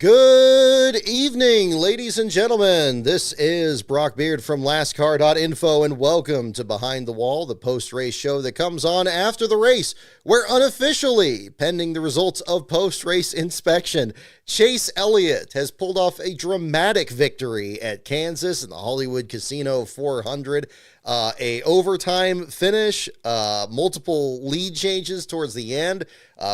Good evening, ladies and gentlemen. This is Brock Beard from lastcar.info, and welcome to Behind the Wall, the post-race show that comes on after the race, where unofficially, pending the results of post-race inspection, Chase Elliott has pulled off a dramatic victory at Kansas in the Hollywood Casino 400. A overtime finish, multiple lead changes towards the end.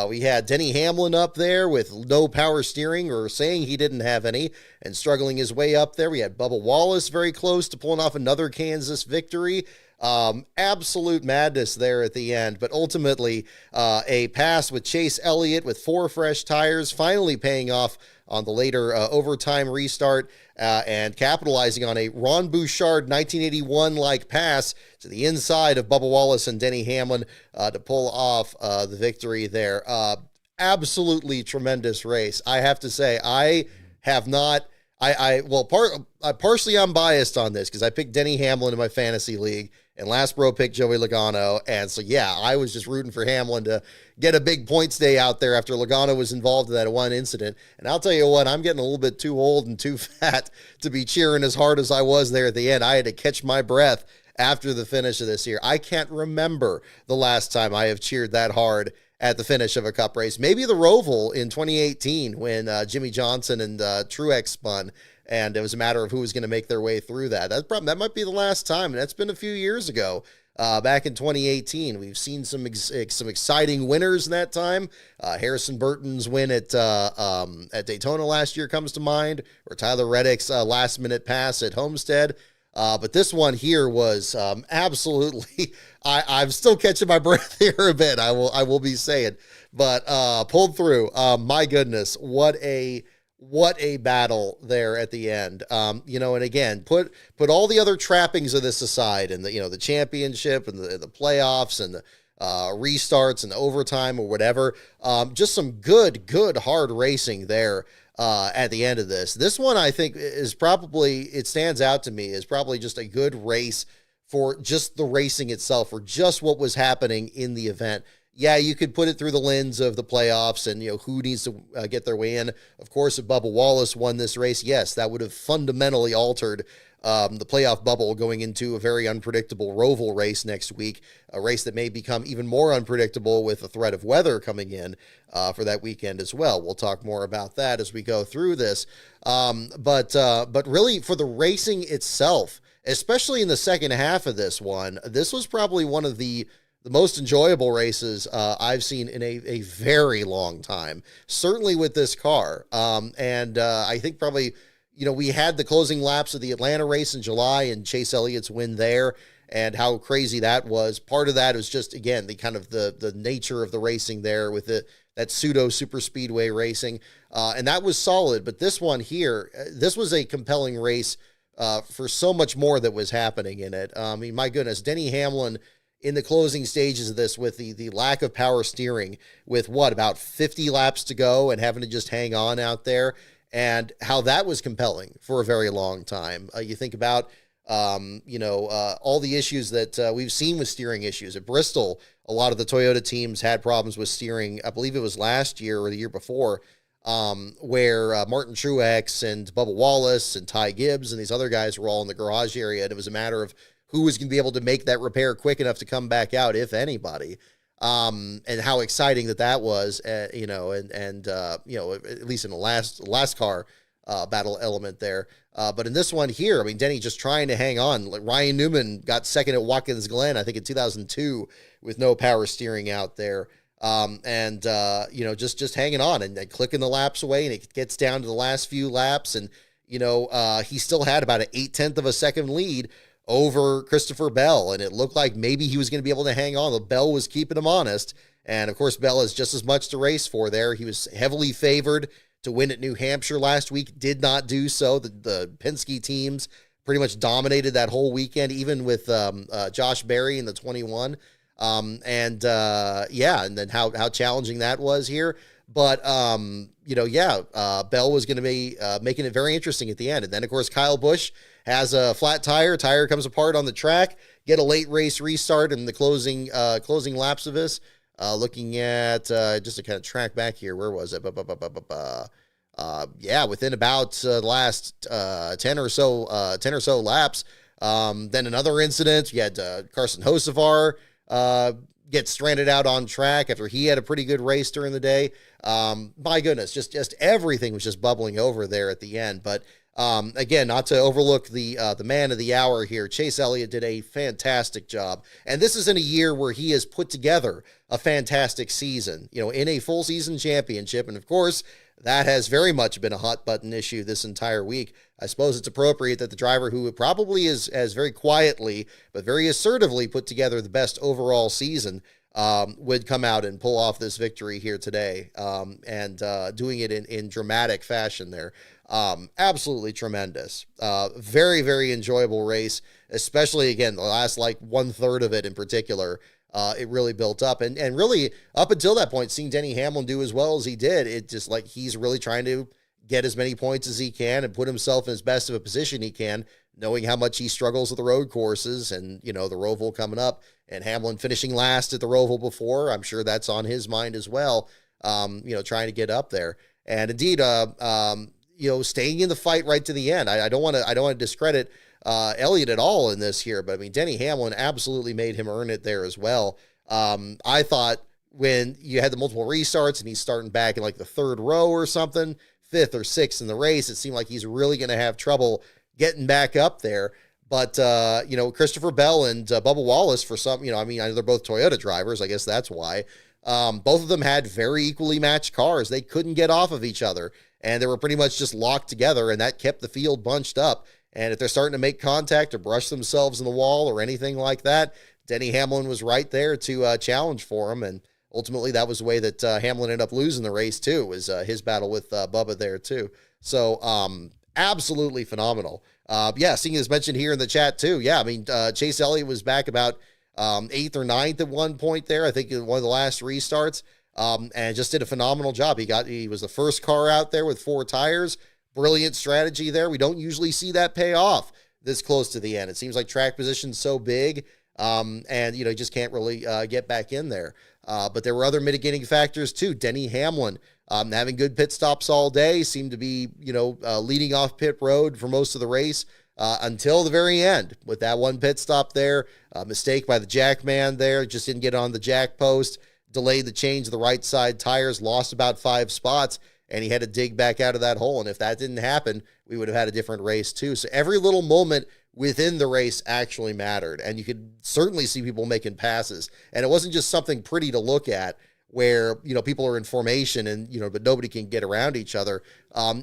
We had Denny Hamlin up there with no power steering, or saying he didn't have any, and struggling his way up there. We had Bubba Wallace very close to pulling off another Kansas victory. Absolute madness there at the end, but ultimately a pass with Chase Elliott with 4 fresh tires, finally paying off on the later overtime restart and capitalizing on a Ron Bouchard 1981-like pass to the inside of Bubba Wallace and Denny Hamlin to pull off the victory there. Absolutely tremendous race. I have to say, I have not... partially I'm biased on this because I picked Denny Hamlin in my fantasy league, and last bro picked Joey Logano. And so, yeah, I was just rooting for Hamlin to get a big points day out there after Logano was involved in that one incident. And I'll tell you what, I'm getting a little bit too old and too fat to be cheering as hard as I was there at the end. I had to catch my breath after the finish of this year. I can't remember the last time I have cheered that hard at the finish of a cup race. Maybe the Roval in 2018 when Jimmy Johnson and Truex spun, and it was a matter of who was going to make their way through that. That might be the last time, and that's been a few years ago. Back in 2018, we've seen some exciting winners in that time. Harrison Burton's win at Daytona last year comes to mind, or Tyler Reddick's last-minute pass at Homestead. But this one here was absolutely, I'm still catching my breath here a bit, I will be saying, but pulled through. My goodness, what a battle there at the end. And again, put all the other trappings of this aside, and the championship and the playoffs and the restarts and the overtime or whatever. Just some good hard racing there. At the end of this. This one, I think, is probably, it stands out to me, is probably just a good race for just the racing itself, for just what was happening in the event. Yeah, you could put it through the lens of the playoffs and, who needs to get their way in. Of course, if Bubba Wallace won this race, yes, that would have fundamentally altered the playoff bubble going into a very unpredictable Roval race next week, a race that may become even more unpredictable with the threat of weather coming in for that weekend as well. We'll talk more about that as we go through this. But really, for the racing itself, especially in the second half of this one, this was probably one of the most enjoyable races I've seen in a very long time, certainly with this car. I think probably... we had the closing laps of the Atlanta race in July and Chase Elliott's win there, and how crazy that was. Part of that was just, again, the kind of the nature of the racing there with that pseudo super speedway racing. And that was solid. But this one here, this was a compelling race for so much more that was happening in it. I mean, my goodness, Denny Hamlin in the closing stages of this with the lack of power steering, with about 50 laps to go and having to just hang on out there. And how that was compelling for a very long time. You think about, all the issues that we've seen with steering issues. At Bristol, a lot of the Toyota teams had problems with steering. I believe it was last year or the year before, where Martin Truex and Bubba Wallace and Ty Gibbs and these other guys were all in the garage area. And it was a matter of who was going to be able to make that repair quick enough to come back out, if anybody. And how exciting that was, at least in the last car battle element there. But in this one here, I mean, Denny just trying to hang on. Like Ryan Newman got second at Watkins Glen, I think in 2002, with no power steering out there. Just hanging on and clicking the laps away, and it gets down to the last few laps. And, he still had about an 0.8 of a second lead over Christopher Bell, and it looked like maybe he was going to be able to hang on. The Bell was keeping him honest, and of course Bell has just as much to race for there. He was heavily favored to win at New Hampshire last week, did not do so. The Penske teams pretty much dominated that whole weekend, even with Josh Berry in the 21. And then how challenging that was here. But, Bell was going to be making it very interesting at the end. And then, of course, Kyle Busch has a flat tire. Tire comes apart on the track. Get a late race restart in the closing laps of this. Looking at just to kind of track back here. Where was it? Yeah, within about the last 10 or so laps. Then another incident. You had Carson Hocevar get stranded out on track after he had a pretty good race during the day. My goodness, just everything was just bubbling over there at the end. But again, not to overlook the man of the hour here, Chase Elliott did a fantastic job, and this is in a year where he has put together a fantastic season, in a full season championship, and of course, that has very much been a hot button issue this entire week. I suppose it's appropriate that the driver who probably has very quietly but very assertively put together the best overall season would come out and pull off this victory here today, and doing it in dramatic fashion there. Absolutely tremendous. Very, very enjoyable race, especially, again, the last like 1/3 of it in particular. It really built up, and really up until that point, seeing Denny Hamlin do as well as he did, it just like he's really trying to get as many points as he can and put himself in as best of a position he can, knowing how much he struggles with the road courses and, the Roval coming up, and Hamlin finishing last at the Roval before. I'm sure that's on his mind as well, trying to get up there. And indeed, staying in the fight right to the end. I don't want to discredit Elliott at all in this here, but I mean, Denny Hamlin absolutely made him earn it there as well. I thought when you had the multiple restarts and he's starting back in like the third row or something, fifth or sixth in the race, it seemed like he's really going to have trouble getting back up there. But, Christopher Bell and Bubba Wallace, for some, I know they're both Toyota drivers. I guess that's why. Both of them had very equally matched cars. They couldn't get off of each other, and they were pretty much just locked together, and that kept the field bunched up. And if they're starting to make contact or brush themselves in the wall or anything like that, Denny Hamlin was right there to challenge for him. And ultimately, that was the way that Hamlin ended up losing the race, too, was his battle with Bubba there, too. So absolutely phenomenal. Seeing as mentioned here in the chat, too. Yeah, I mean, Chase Elliott was back about 8th or 9th at one point there, I think in one of the last restarts, and just did a phenomenal job. He was the first car out there with 4 tires. Brilliant strategy there. We don't usually see that pay off this close to the end. It seems like track position's so big, and you just can't really get back in there. But there were other mitigating factors too. Denny Hamlin having good pit stops all day, seemed to be leading off pit road for most of the race until the very end with that one pit stop there. Mistake by the jack man there, just didn't get on the jack post, delayed the change of the right side tires, lost about 5 spots. And he had to dig back out of that hole. And if that didn't happen, we would have had a different race too. So every little moment within the race actually mattered. And you could certainly see people making passes. And it wasn't just something pretty to look at where, people are in formation and, but nobody can get around each other.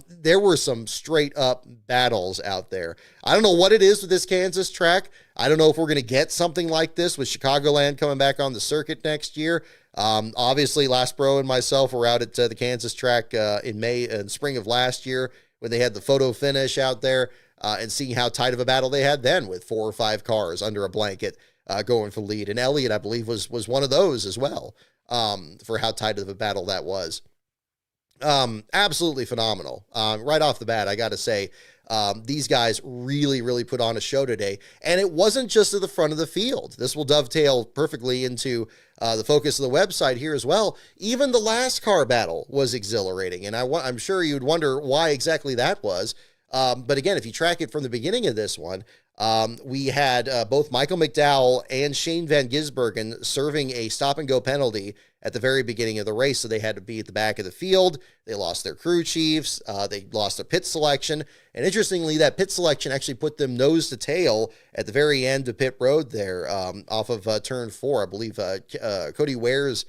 There were some straight up battles out there. I don't know what it is with this Kansas track. I don't know if we're going to get something like this with Chicagoland coming back on the circuit next year. Obviously, Last Bro and myself were out at the Kansas track in May and spring of last year when they had the photo finish out there, and seeing how tight of a battle they had then with 4 or 5 cars under a blanket going for lead. And Elliott, I believe, was one of those as well, for how tight of a battle that was. Absolutely phenomenal. Right off the bat, I got to say, these guys really, really put on a show today. And it wasn't just at the front of the field. This will dovetail perfectly into the focus of the website here as well. Even the last car battle was exhilarating. And I'm sure you'd wonder why exactly that was. But again, if you track it from the beginning of this one, we had both Michael McDowell and Shane Van Gisbergen serving a stop-and-go penalty at the very beginning of the race, so they had to be at the back of the field. They lost their crew chiefs. They lost their pit selection. And interestingly, that pit selection actually put them nose to tail at the very end of pit road there, off of turn 4. I believe Cody Ware's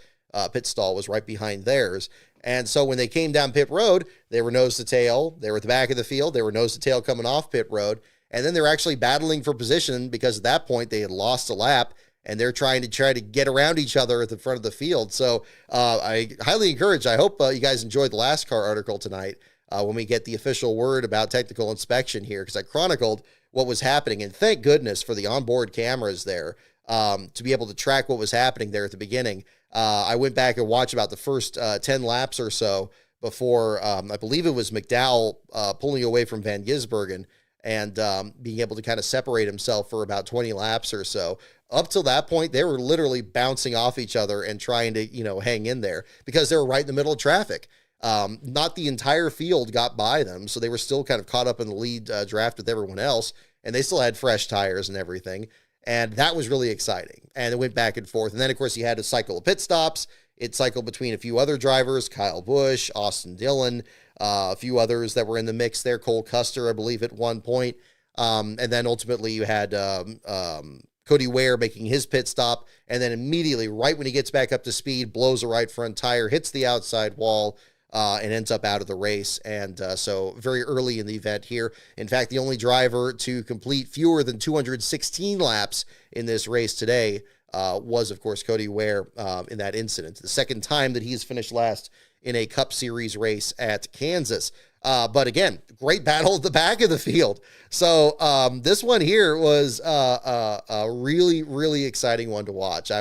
pit stall was right behind theirs. And so when they came down pit road, they were nose to tail. They were at the back of the field. They were nose to tail coming off pit road. And then they're actually battling for position because at that point they had lost a lap and they're trying to get around each other at the front of the field. So I highly encourage, I hope you guys enjoyed the last car article tonight when we get the official word about technical inspection here, because I chronicled what was happening. And thank goodness for the onboard cameras there to be able to track what was happening there at the beginning. I went back and watched about the first 10 laps or so before I believe it was McDowell pulling away from Van Gisbergen and being able to kind of separate himself for about 20 laps or so. Up till that point, they were literally bouncing off each other and trying to, hang in there because they were right in the middle of traffic. Not the entire field got by them, so they were still kind of caught up in the lead draft with everyone else, and they still had fresh tires and everything. And that was really exciting. And it went back and forth. And then, of course, you had a cycle of pit stops. It cycled between a few other drivers, Kyle Busch, Austin Dillon, a few others that were in the mix there, Cole Custer, I believe, at one point. And then ultimately you had Cody Ware making his pit stop, and then immediately, right when he gets back up to speed, blows a right front tire, hits the outside wall, and ends up out of the race. And so very early in the event here. In fact, the only driver to complete fewer than 216 laps in this race today was, of course, Cody Ware in that incident. The second time that he's finished last in a Cup Series race at Kansas. But again, great battle at the back of the field. So this one here was a really, really exciting one to watch.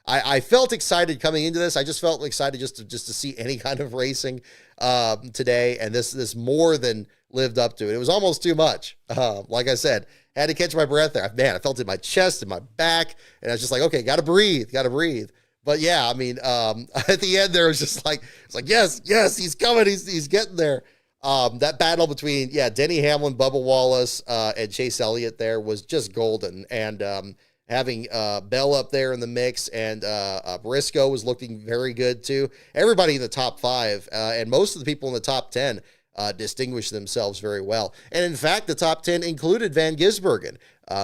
I felt excited coming into this. I just felt excited just to see any kind of racing today, and this more than lived up to it. It was almost too much. Like I said, had to catch my breath there. Man, I felt it in my chest and my back, and I was just like, okay, got to breathe. But yeah, I mean, at the end there was just like, it's like, yes, he's coming. He's getting there. That battle between, Denny Hamlin, Bubba Wallace, and Chase Elliott there was just golden. And having Bell up there in the mix, and Briscoe was looking very good too. Everybody in the top 5 and most of the people in the top 10 distinguished themselves very well. And in fact, the top 10 included Van Gisbergen.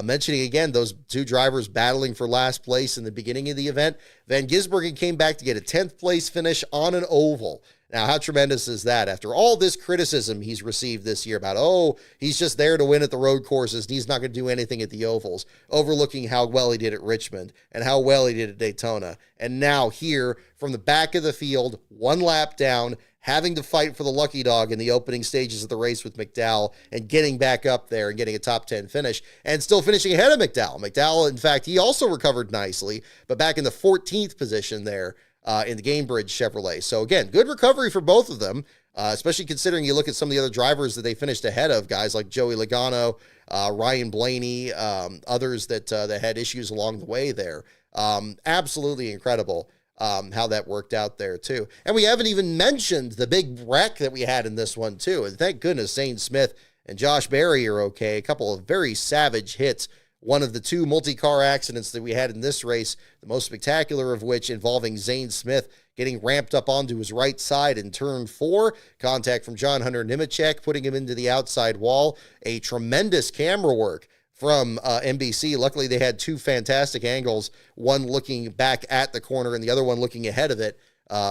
Mentioning again those two drivers battling for last place in the beginning of the event, Van Gisbergen came back to get a 10th place finish on an oval. Now, how tremendous is that? After all this criticism he's received this year about, he's just there to win at the road courses and he's not going to do anything at the ovals, overlooking how well he did at Richmond and how well he did at Daytona. And now here, from the back of the field, one lap down, having to fight for the lucky dog in the opening stages of the race with McDowell and getting back up there and getting a top 10 finish and still finishing ahead of McDowell. McDowell, in fact, he also recovered nicely, but back in the 14th position there, in the Gamebridge Chevrolet. So again, good recovery for both of them, especially considering you look at some of the other drivers that they finished ahead of, guys like Joey Logano, Ryan Blaney, others that had issues along the way there. Absolutely incredible how that worked out there too. And we haven't even mentioned the big wreck that we had in this one too. And thank goodness Zane Smith and Josh Berry are okay. A couple of very savage hits. One of the two multi-car accidents that we had in this race, the most spectacular of which involving Zane Smith getting ramped up onto his right side in turn 4. Contact from John Hunter Nemechek, putting him into the outside wall. A tremendous camera work from NBC. Luckily, they had two fantastic angles, one looking back at the corner and the other one looking ahead of it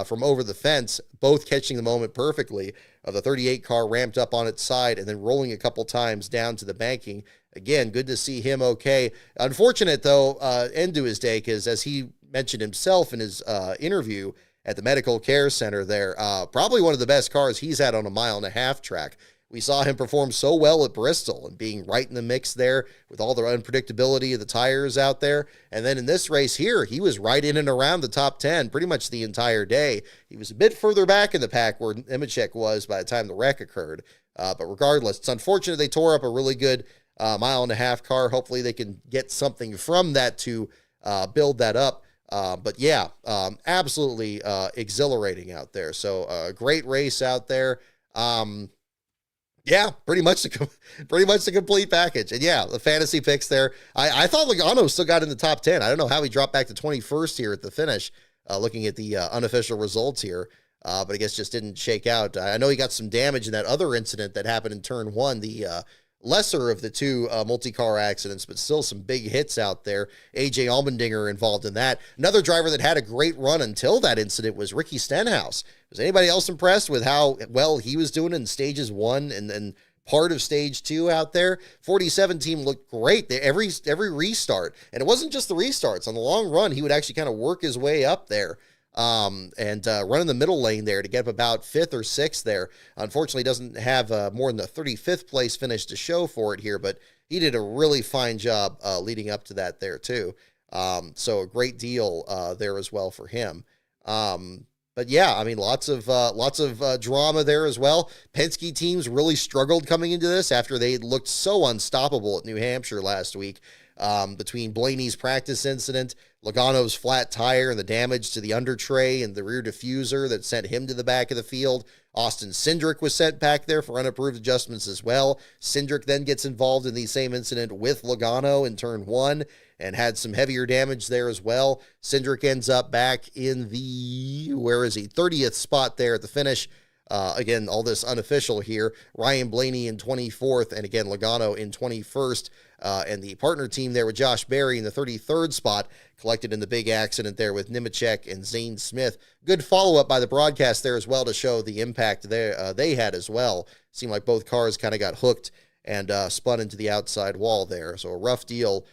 from over the fence, both catching the moment perfectly of the 38 car ramped up on its side and then rolling a couple times down to the banking. Again, good to see him okay. Unfortunate, though, end to his day, because as he mentioned himself in his interview at the medical care center there, probably one of the best cars he's had on a 1.5-mile track. We saw him perform so well at Bristol and being right in the mix there with all the unpredictability of the tires out there. And then in this race here, he was right in and around the top 10 pretty much the entire day. He was a bit further back in the pack where Nemechek was by the time the wreck occurred. But regardless, it's unfortunate they tore up a really good 1.5-mile car. Hopefully they can get something from that to build that up. But yeah, absolutely exhilarating out there. So great race out there. Yeah, pretty much the complete package. And yeah, the fantasy picks there. I thought Logano still got in the top 10. I don't know how he dropped back to 21st here at the finish, looking at the unofficial results here. But I guess just didn't shake out. I know he got some damage in that other incident that happened in turn 1, the lesser of the two multi-car accidents, but still some big hits out there. AJ Allmendinger involved in that. Another driver that had a great run until that incident was Ricky Stenhouse. Was anybody else impressed with how well he was doing in stages 1 and part of stage 2 out there? 47 team looked great. Every restart, and it wasn't just the restarts. On the long run, he would actually kind of work his way up there. And run in the middle lane there to get up about 5th or 6th there. Unfortunately, doesn't have more than the 35th place finish to show for it here, but he did a really fine job leading up to that there too. So a great deal there as well for him. But yeah, I mean, lots of drama there as well. Penske teams really struggled coming into this after they looked so unstoppable at New Hampshire last week. Between Blaney's practice incident, Logano's flat tire and the damage to the under tray and the rear diffuser that sent him to the back of the field, Austin Cindric was sent back there for unapproved adjustments as well. Cindric then gets involved in the same incident with Logano in turn 1 and had some heavier damage there as well. Cindric ends up back in the, 30th spot there at the finish. Again, all this unofficial here. Ryan Blaney in 24th, and again, Logano in 21st. And the partner team there with Josh Berry in the 33rd spot, collected in the big accident there with Nemechek and Zane Smith. Good follow-up by the broadcast there as well to show the impact they had as well. Seemed like both cars kind of got hooked and spun into the outside wall there. So a rough deal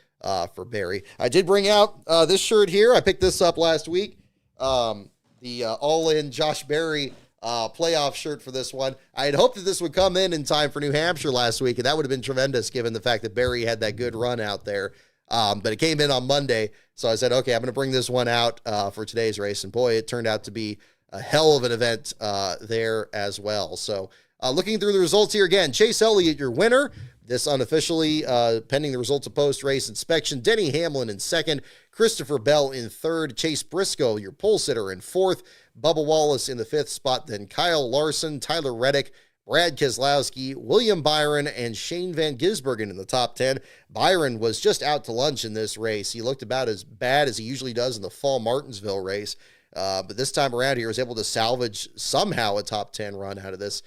for Berry. I did bring out this shirt here. I picked this up last week. The all-in Josh Berry playoff shirt for this one. I had hoped that this would come in time for New Hampshire last week, and that would have been tremendous given the fact that Berry had that good run out there. But it came in on Monday, so I said, okay, I'm going to bring this one out for today's race. And boy, it turned out to be a hell of an event there as well. So looking through the results here again, Chase Elliott, your winner. This unofficially, pending the results of post-race inspection. Denny Hamlin in second. Christopher Bell in third. Chase Briscoe, your pole sitter, in fourth. Bubba Wallace in the fifth spot. Then Kyle Larson, Tyler Reddick, Brad Keselowski, William Byron, and Shane Van Gisbergen in the top 10. Byron was just out to lunch in this race. He looked about as bad as he usually does in the fall Martinsville race. But this time around, he was able to salvage somehow a top 10 run out of this.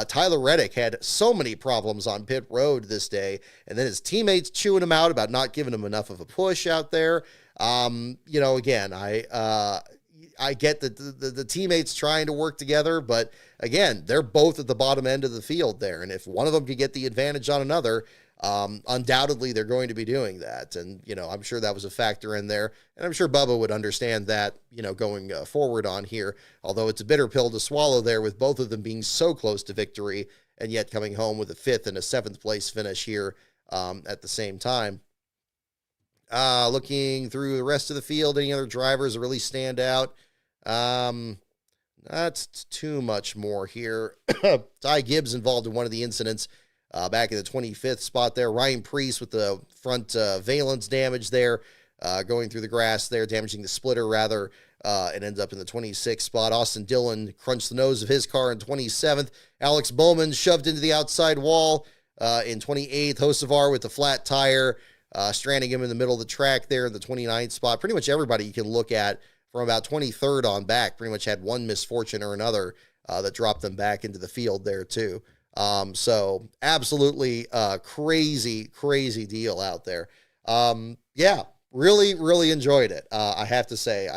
Tyler Reddick had so many problems on pit road this day, and then his teammates chewing him out about not giving him enough of a push out there. Again, I get that the teammates trying to work together, but again, they're both at the bottom end of the field there, and if one of them can get the advantage on another, undoubtedly they're going to be doing that. And, I'm sure that was a factor in there, and I'm sure Bubba would understand that, going forward on here, although it's a bitter pill to swallow there with both of them being so close to victory and yet coming home with a 5th and a 7th place finish here at the same time. Looking through the rest of the field, any other drivers that really stand out? That's too much more here. Ty Gibbs involved in one of the incidents back in the 25th spot there. Ryan Preece with the front valence damage there, going through the grass there, damaging the splitter rather, and ends up in the 26th spot. Austin Dillon crunched the nose of his car in 27th. Alex Bowman shoved into the outside wall in 28th. Hocevar with the flat tire, stranding him in the middle of the track there in the 29th spot. Pretty much everybody you can look at from about 23rd on back pretty much had one misfortune or another that dropped them back into the field there too. So absolutely crazy deal out there. Really enjoyed it. I have to say,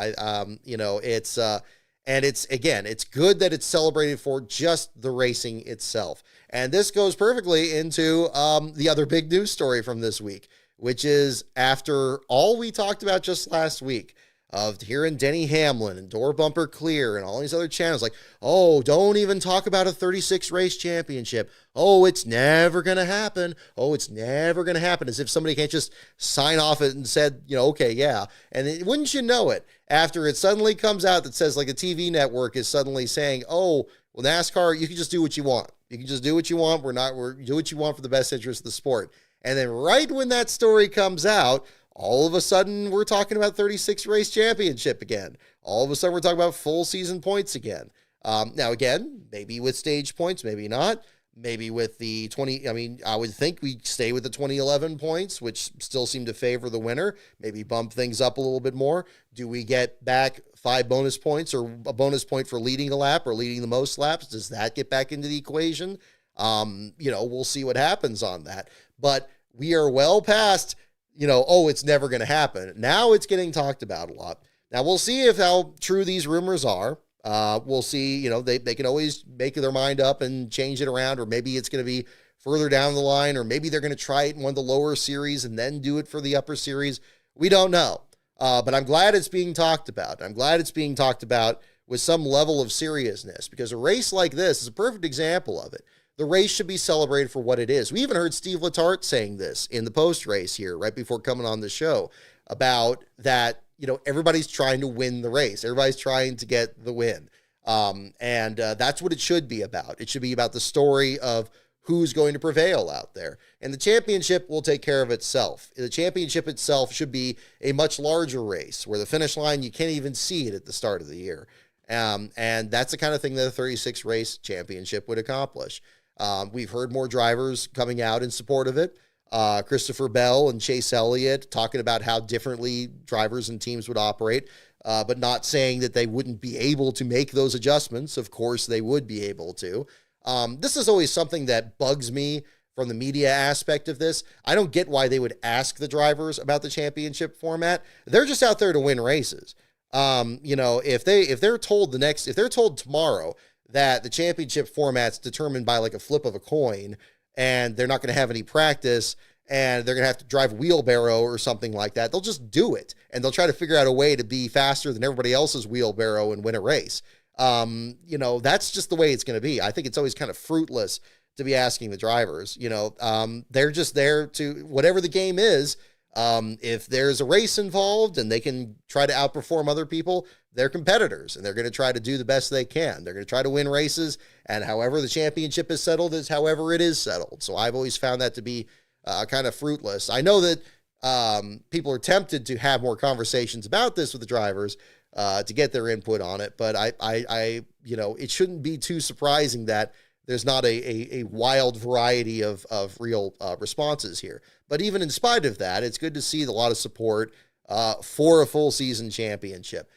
it's good that it's celebrated for just the racing itself. And this goes perfectly into the other big news story from this week, which is after all we talked about just last week of hearing Denny Hamlin and Door Bumper Clear and all these other channels like, oh, don't even talk about a 36 race championship. Oh, it's never going to happen. Oh, it's never going to happen. As if somebody can't just sign off it and said, okay, yeah. And wouldn't you know it, after it suddenly comes out that says like a TV network is suddenly saying, oh, well, NASCAR, you can just do what you want. You can just do what you want. We're do what you want for the best interest of the sport. And then right when that story comes out, all of a sudden, we're talking about 36 race championship again. All of a sudden, we're talking about full season points again. Now, again, maybe with stage points, maybe not. Maybe with the 20, I would think we stay with the 2011 points, which still seem to favor the winner. Maybe bump things up a little bit more. Do we get back 5 bonus points or a bonus point for leading a lap or leading the most laps? Does that get back into the equation? We'll see what happens on that. But we are well past it's never going to happen. Now it's getting talked about a lot. Now we'll see how true these rumors are. We'll see, they can always make their mind up and change it around, or maybe it's going to be further down the line, or maybe they're going to try it in one of the lower series and then do it for the upper series. We don't know. But I'm glad it's being talked about. I'm glad it's being talked about with some level of seriousness, because a race like this is a perfect example of it. The race should be celebrated for what it is. We even heard Steve Letarte saying this in the post-race here, right before coming on the show, about that, everybody's trying to win the race. Everybody's trying to get the win. That's what it should be about. It should be about the story of who's going to prevail out there. And the championship will take care of itself. The championship itself should be a much larger race where the finish line, you can't even see it at the start of the year. And that's the kind of thing that a 36 race championship would accomplish. We've heard more drivers coming out in support of it. Christopher Bell and Chase Elliott talking about how differently drivers and teams would operate, but not saying that they wouldn't be able to make those adjustments. Of course, they would be able to. This is always something that bugs me from the media aspect of this. I don't get why they would ask the drivers about the championship format. They're just out there to win races. If they're told tomorrow that the championship format's determined by like a flip of a coin and they're not going to have any practice and they're going to have to drive a wheelbarrow or something like that, they'll just do it. And they'll try to figure out a way to be faster than everybody else's wheelbarrow and win a race. That's just the way it's going to be. I think it's always kind of fruitless to be asking the drivers. They're just there to, whatever the game is. If there's a race involved and they can try to outperform other people, they're competitors and they're going to try to do the best they can. They're going to try to win races, and however the championship is settled is however it is settled. So I've always found that to be kind of fruitless. I know that people are tempted to have more conversations about this with the drivers to get their input on it, but it shouldn't be too surprising that there's not a wild variety of real responses here. But even in spite of that, it's good to see a lot of support for a full season championship.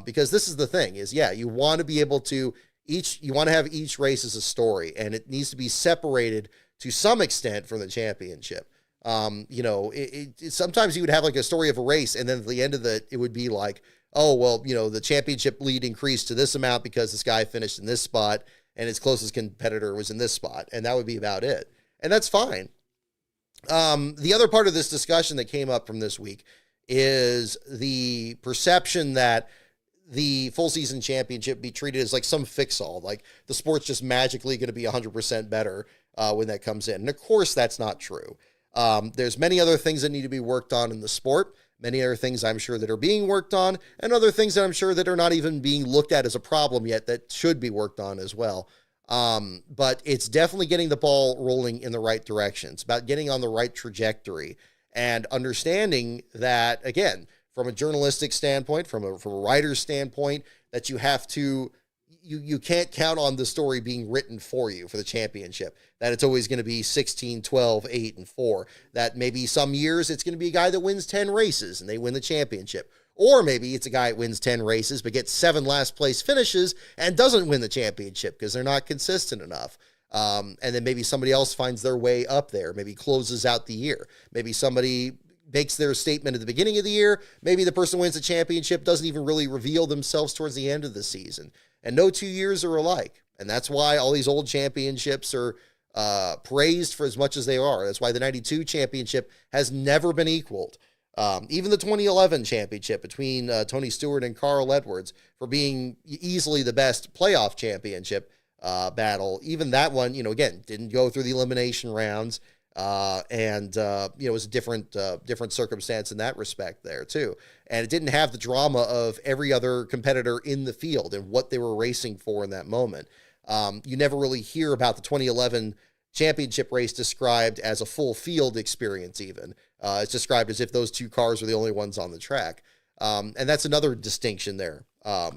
Because this is the thing is, you want to be able to you want to have each race as a story, and it needs to be separated to some extent from the championship. Sometimes you would have like a story of a race, and then at the end of it would be like, oh, well, the championship lead increased to this amount because this guy finished in this spot and his closest competitor was in this spot. And that would be about it. And that's fine. The other part of this discussion that came up from this week is the perception that the full season championship be treated as like some fix-all, like the sport's just magically going to be 100% better when that comes in. And of course, that's not true. There's many other things that need to be worked on in the sport, many other things I'm sure that are being worked on, and other things that I'm sure that are not even being looked at as a problem yet that should be worked on as well. But it's definitely getting the ball rolling in the right direction. It's about getting on the right trajectory and understanding that, again, from a journalistic standpoint, from a writer's standpoint, that you have to, you can't count on the story being written for you for the championship, that it's always going to be 16, 12, 8, and 4, that maybe some years it's going to be a guy that wins 10 races and they win the championship. Or maybe it's a guy that wins 10 races but gets 7 last place finishes and doesn't win the championship because they're not consistent enough. And then maybe somebody else finds their way up there, maybe closes out the year. Maybe somebody makes their statement at the beginning of the year. Maybe the person wins the championship, doesn't even really reveal themselves towards the end of the season. And no 2 years are alike. And that's why all these old championships are praised for as much as they are. That's why the 92 championship has never been equaled. Even the 2011 championship between Tony Stewart and Carl Edwards for being easily the best playoff championship battle. Even that one, again, didn't go through the elimination rounds. It was a different circumstance in that respect there too. And it didn't have the drama of every other competitor in the field and what they were racing for in that moment. You never really hear about the 2011 championship race described as a full field experience even. It's described as if those 2 cars were the only ones on the track. And that's another distinction there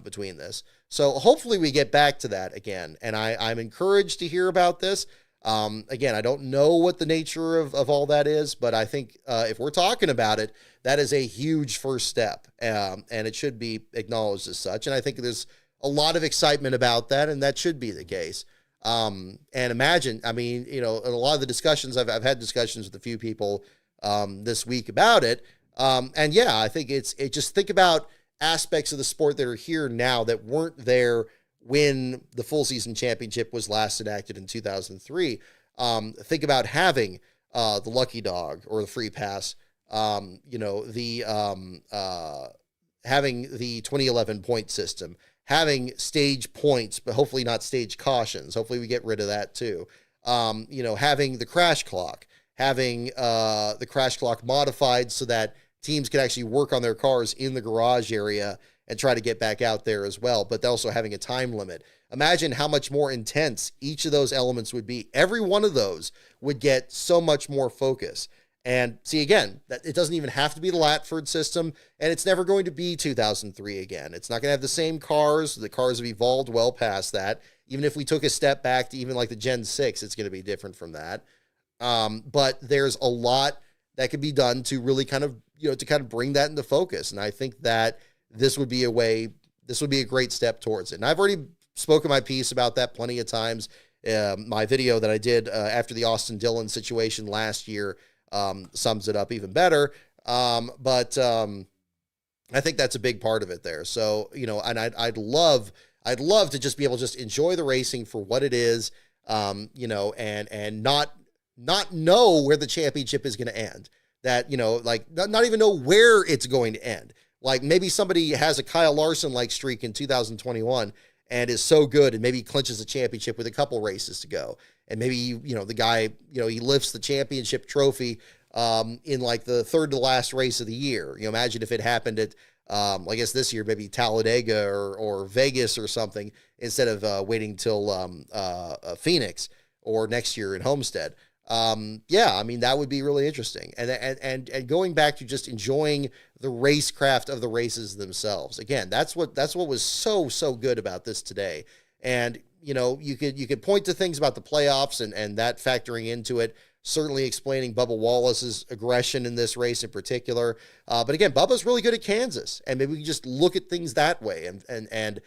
between this. So hopefully we get back to that again. And I'm encouraged to hear about this. Again, I don't know what the nature of all that is, but I think if we're talking about it, that is a huge first step, and it should be acknowledged as such. And I think there's a lot of excitement about that, and that should be the case. And imagine, in a lot of the discussions, I've had discussions with a few people this week about it. I think just think about aspects of the sport that are here now that weren't there when the full season championship was last enacted in 2003. Think about having the lucky dog or the free pass, having the 2011 point system, having stage points, but hopefully not stage cautions. Hopefully we get rid of that too. Having the crash clock, having the crash clock modified so that teams can actually work on their cars in the garage area and try to get back out there as well, but also having a time limit. Imagine how much more intense each of those elements would be. Every one of those would get so much more focus. And see, again, that it doesn't even have to be the Latford system, and it's never going to be 2003 again. It's not going to have the same cars. The cars have evolved well past that. Even if we took a step back to even like the Gen 6, it's going to be different from that. But there's a lot that could be done to really kind of, to kind of bring that into focus. And I think that this would be a great step towards it. And I've already spoken my piece about that plenty of times. My video that I did after the Austin Dillon situation last year sums it up even better. But I think that's a big part of it there. So, and I'd love to just be able to just enjoy the racing for what it is, and not know where the championship is going to end. That, like not even know where it's going to end. Like maybe somebody has a Kyle Larson-like streak in 2021 and is so good and maybe clinches a championship with a couple races to go. And maybe, the guy, he lifts the championship trophy in like the third to last race of the year. Imagine if it happened at, I guess this year, maybe Talladega or Vegas or something, instead of waiting till Phoenix or next year in Homestead. That would be really interesting. And going back to just enjoying the racecraft of the races themselves. Again, that's what was so good about this today. And, you could point to things about the playoffs and that factoring into it, certainly explaining Bubba Wallace's aggression in this race in particular. But again, Bubba's really good at Kansas, and maybe we can just look at things that way and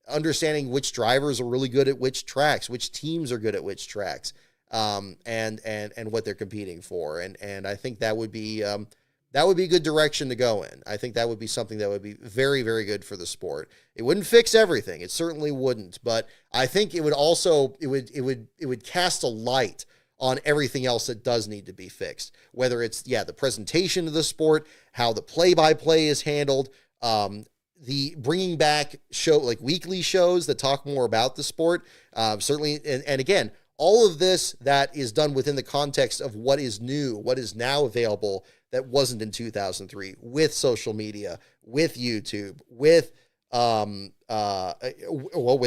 understanding which drivers are really good at which tracks, which teams are good at which tracks. And what they're competing for. And I think that would be a good direction to go in. I think that would be something that would be very, very good for the sport. It wouldn't fix everything. It certainly wouldn't, but I think it would also, it would cast a light on everything else that does need to be fixed. Whether it's, the presentation of the sport, how the play-by-play is handled, the bringing back weekly shows that talk more about the sport, certainly. And again, all of this that is done within the context of what is new, what is now available that wasn't in 2003, with social media, with YouTube, with with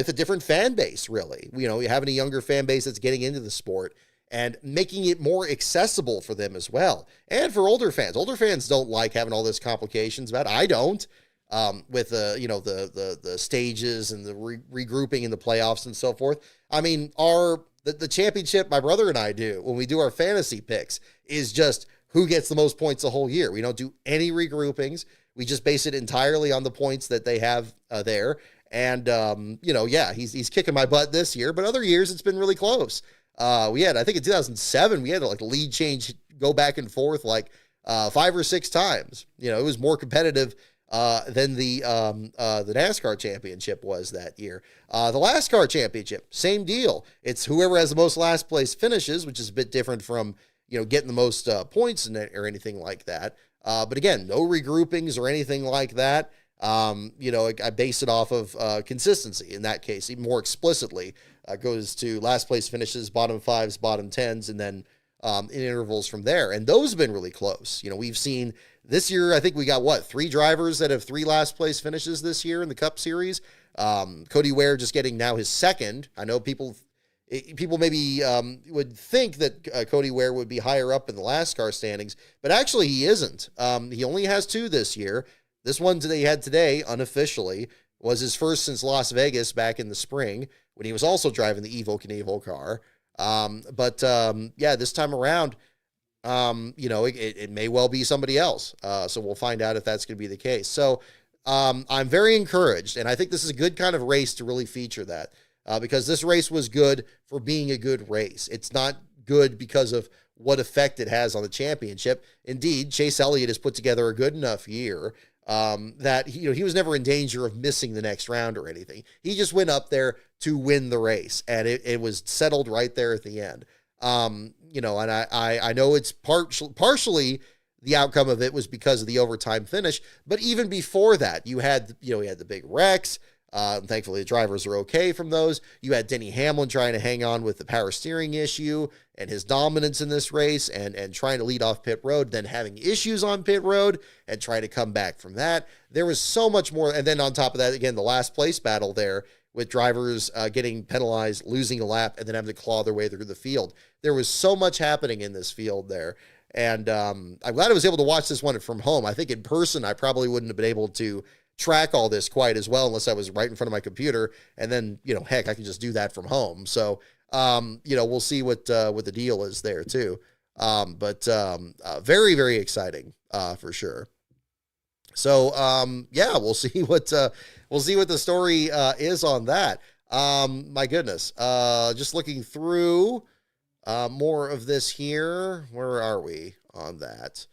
a different fan base, really. You're having a younger fan base that's getting into the sport and making it more accessible for them as well. And for older fans. Older fans don't like having all this complications about it. I don't. With the stages and the regrouping in the playoffs and so forth. I mean, the championship my brother and I do when we do our fantasy picks is just who gets the most points the whole year. We don't do any regroupings. We just base it entirely on the points that they have there. And, he's kicking my butt this year, but other years it's been really close. I think in 2007, we had a lead change go back and forth 5 or 6 times. It was more competitive than the NASCAR championship was that year. The LASCAR championship, same deal. It's whoever has the most last place finishes, which is a bit different from, getting the most points in it or anything like that. But again, no regroupings or anything like that. I base it off of consistency in that case, even more explicitly. Goes to last place finishes, bottom 5s, bottom 10s, and then in intervals from there. And those have been really close. We've seen this year, I think we got 3 drivers that have 3 last place finishes this year in the Cup Series. Cody Ware just getting now his second. I know people maybe would think that Cody Ware would be higher up in the LASCAR standings, but actually he isn't. He only has 2 this year. This one that he had today, unofficially, was his first since Las Vegas back in the spring when he was also driving the Evel Knievel car. This time around, it may well be somebody else. So we'll find out if that's going to be the case. So I'm very encouraged, and I think this is a good kind of race to really feature that because this race was good for being a good race. It's not good because of what effect it has on the championship. Indeed, Chase Elliott has put together a good enough year that he was never in danger of missing the next round or anything. He just went up there to win the race, and it was settled right there at the end. And I know it's partially the outcome of it was because of the overtime finish, but even before that, you had the big wrecks. Thankfully, the drivers are okay from those. You had Denny Hamlin trying to hang on with the power steering issue and his dominance in this race and trying to lead off pit road, then having issues on pit road and trying to come back from that. There was so much more. And then on top of that, again, the last place battle there with drivers getting penalized, losing a lap, and then having to claw their way through the field. There was so much happening in this field there. And I'm glad I was able to watch this one from home. I think in person, I probably wouldn't have been able to track all this quite as well unless I was right in front of my computer. And then, heck, I can just do that from home. So, we'll see what the deal is there too. But very, very exciting for sure. So, we'll see what the story is on that. My goodness. Just looking through more of this here. Where are we on that?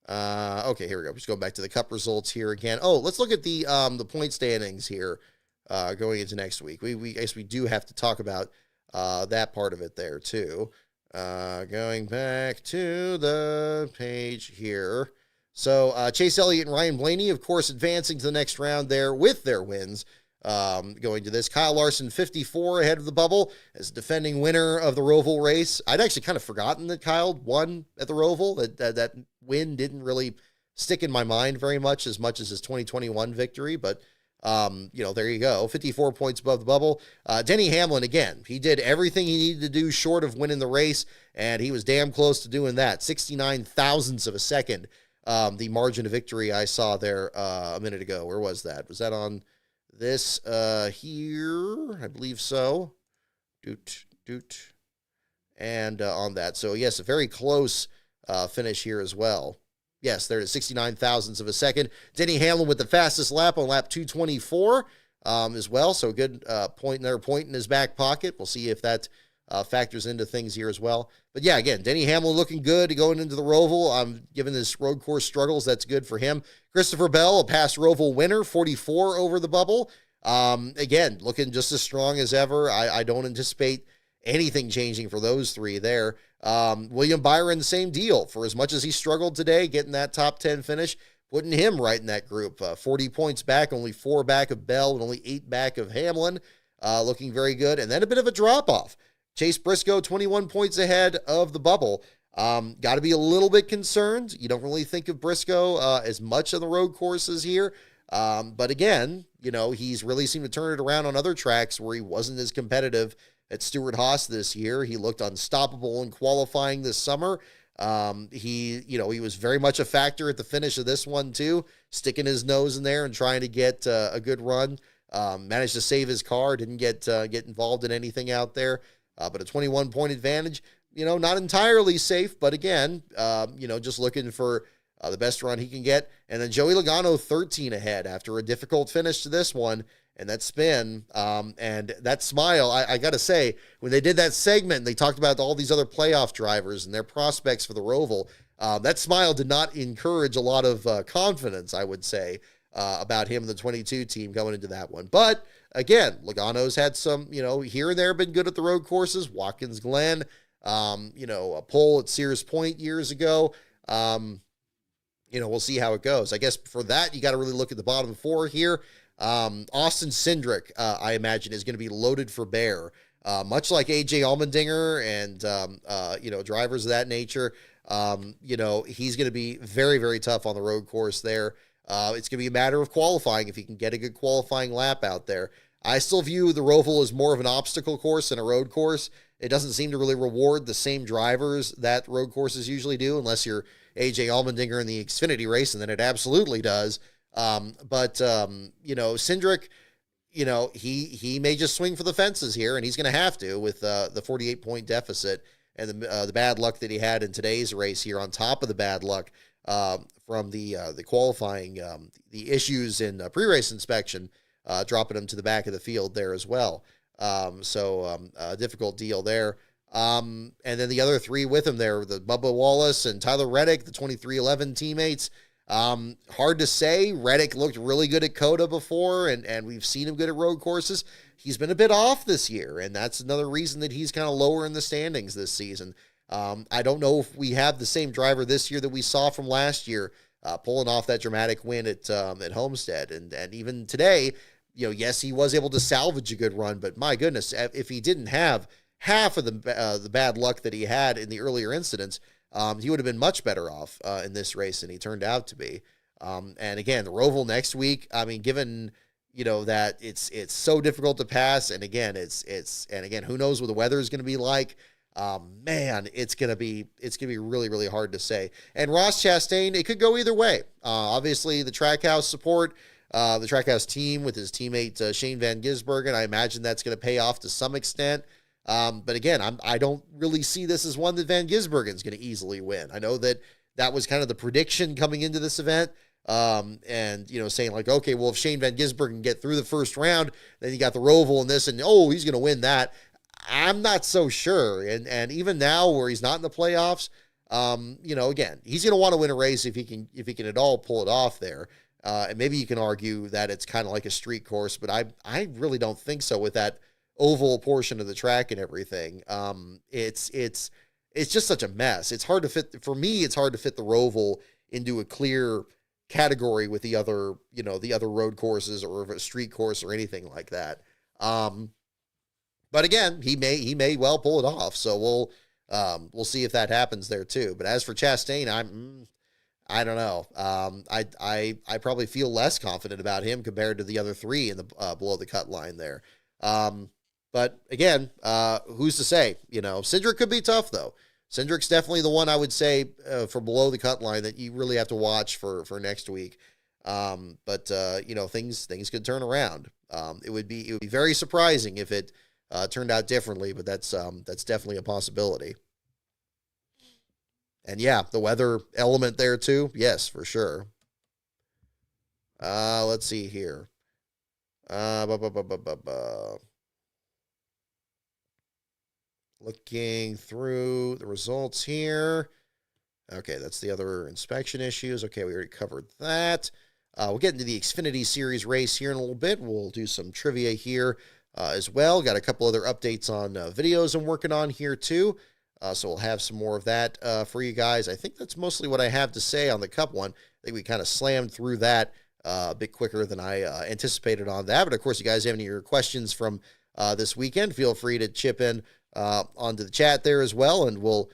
Okay, here we go. Just going back to the cup results here again. Oh, let's look at the point standings here going into next week. I guess we do have to talk about that part of it there too. Going back to the page here. So Chase Elliott and Ryan Blaney, of course, advancing to the next round there with their wins. Going to this, Kyle Larson 54 ahead of the bubble as defending winner of the Roval race. I'd actually kind of forgotten that Kyle won at the Roval. That win didn't really stick in my mind very much as his 2021 victory, but there you go. 54 points above the bubble. Denny Hamlin, again, he did everything he needed to do short of winning the race, and he was damn close to doing that. 69 thousandths of a second. The margin of victory I saw there a minute ago. Where was that? Was that on this here? I believe so. And on that. So, yes, a very close finish here as well. Yes, there it is, 69 thousandths of a second. Denny Hamlin with the fastest lap on lap 224 as well. So, good another point in his back pocket. We'll see if that factors into things here as well. But yeah, again, Denny Hamlin looking good going into the Roval. Given this road course struggles, that's good for him. Christopher Bell, a past Roval winner, 44 over the bubble. Again, looking just as strong as ever. I don't anticipate anything changing for those three there. William Byron, same deal. For as much as he struggled today, getting that top 10 finish, putting him right in that group. 40 points back, only 4 back of Bell and only 8 back of Hamlin. Looking very good. And then a bit of a drop-off. Chase Briscoe, 21 points ahead of the bubble. Got to be a little bit concerned. You don't really think of Briscoe as much on the road courses here. But again, he's really seemed to turn it around on other tracks where he wasn't as competitive at Stewart-Haas this year. He looked unstoppable in qualifying this summer. He was very much a factor at the finish of this one too, sticking his nose in there and trying to get a good run. Managed to save his car, didn't get involved in anything out there. But a 21-point advantage, not entirely safe, but again, just looking for the best run he can get. And then Joey Logano, 13 ahead after a difficult finish to this one, and that spin, and that smile. I got to say, when they did that segment, they talked about all these other playoff drivers and their prospects for the Roval. That smile did not encourage a lot of confidence, I would say, about him and the 22 team going into that one. But again, Logano's had some, here and there been good at the road courses. Watkins Glen, a pole at Sears Point years ago. We'll see how it goes. I guess for that, you got to really look at the bottom 4 here. Austin Cindric, I imagine, is going to be loaded for bear. Much like AJ Allmendinger and, drivers of that nature. He's going to be very, very tough on the road course there. It's going to be a matter of qualifying if he can get a good qualifying lap out there. I still view the Roval as more of an obstacle course than a road course. It doesn't seem to really reward the same drivers that road courses usually do, unless you're AJ Allmendinger in the Xfinity race, and then it absolutely does. But Cindric, he may just swing for the fences here, and he's going to have to with the 48-point deficit and the bad luck that he had in today's race here, on top of the bad luck from the qualifying, the issues in pre-race inspection, dropping him to the back of the field there as well. A difficult deal there. And then the other 3 with him there, the Bubba Wallace and Tyler Reddick, the 2311 teammates. Hard to say. Reddick looked really good at COTA before, and we've seen him good at road courses. He's been a bit off this year, and that's another reason that he's kind of lower in the standings this season. I don't know if we have the same driver this year that we saw from last year, pulling off that dramatic win at Homestead. And even today, yes, he was able to salvage a good run, but my goodness, if he didn't have half of the bad luck that he had in the earlier incidents, he would have been much better off in this race than he turned out to be. And again, the Roval next week, I mean, given, that it's so difficult to pass, and again, who knows what the weather is going to be like. Man, it's gonna be really really hard to say. And Ross Chastain, it could go either way. Obviously, the Trackhouse support, the Trackhouse team with his teammate Shane Van Gisbergen, I imagine that's going to pay off to some extent. But again, I don't really see this as one that Van Gisbergen's going to easily win. I know that was kind of the prediction coming into this event. And saying like, okay, well, if Shane Van Gisbergen can get through the first round, then you got the Roval and this, and he's going to win that. I'm not so sure. And even now where he's not in the playoffs, again, he's going to want to win a race if he can at all pull it off there. And maybe you can argue that it's kind of like a street course, but I really don't think so with that oval portion of the track and everything. It's just such a mess. It's hard to fit the Roval into a clear category with the other road courses or a street course or anything like that. But again, he may well pull it off. So we'll see if that happens there too. But as for Chastain, I don't know. I probably feel less confident about him compared to the other three in the below the cut line there. But again, who's to say? Cindric could be tough though. Cindric's definitely the one I would say for below the cut line that you really have to watch for next week. But things could turn around. It would be very surprising if it turned out differently, but that's definitely a possibility. And yeah, the weather element there too. Yes, for sure. Let's see here. Looking through the results here. Okay, that's the other inspection issues. Okay, we already covered that. We'll get into the Xfinity Series race here in a little bit. We'll do some trivia here as well. Got a couple other updates on videos I'm working on here too. So we'll have some more of that for you guys. I think that's mostly what I have to say on the Cup one. I think we kind of slammed through that a bit quicker than I anticipated on that. But of course, you guys have any of your questions from this weekend, feel free to chip in onto the chat there as well, and we'll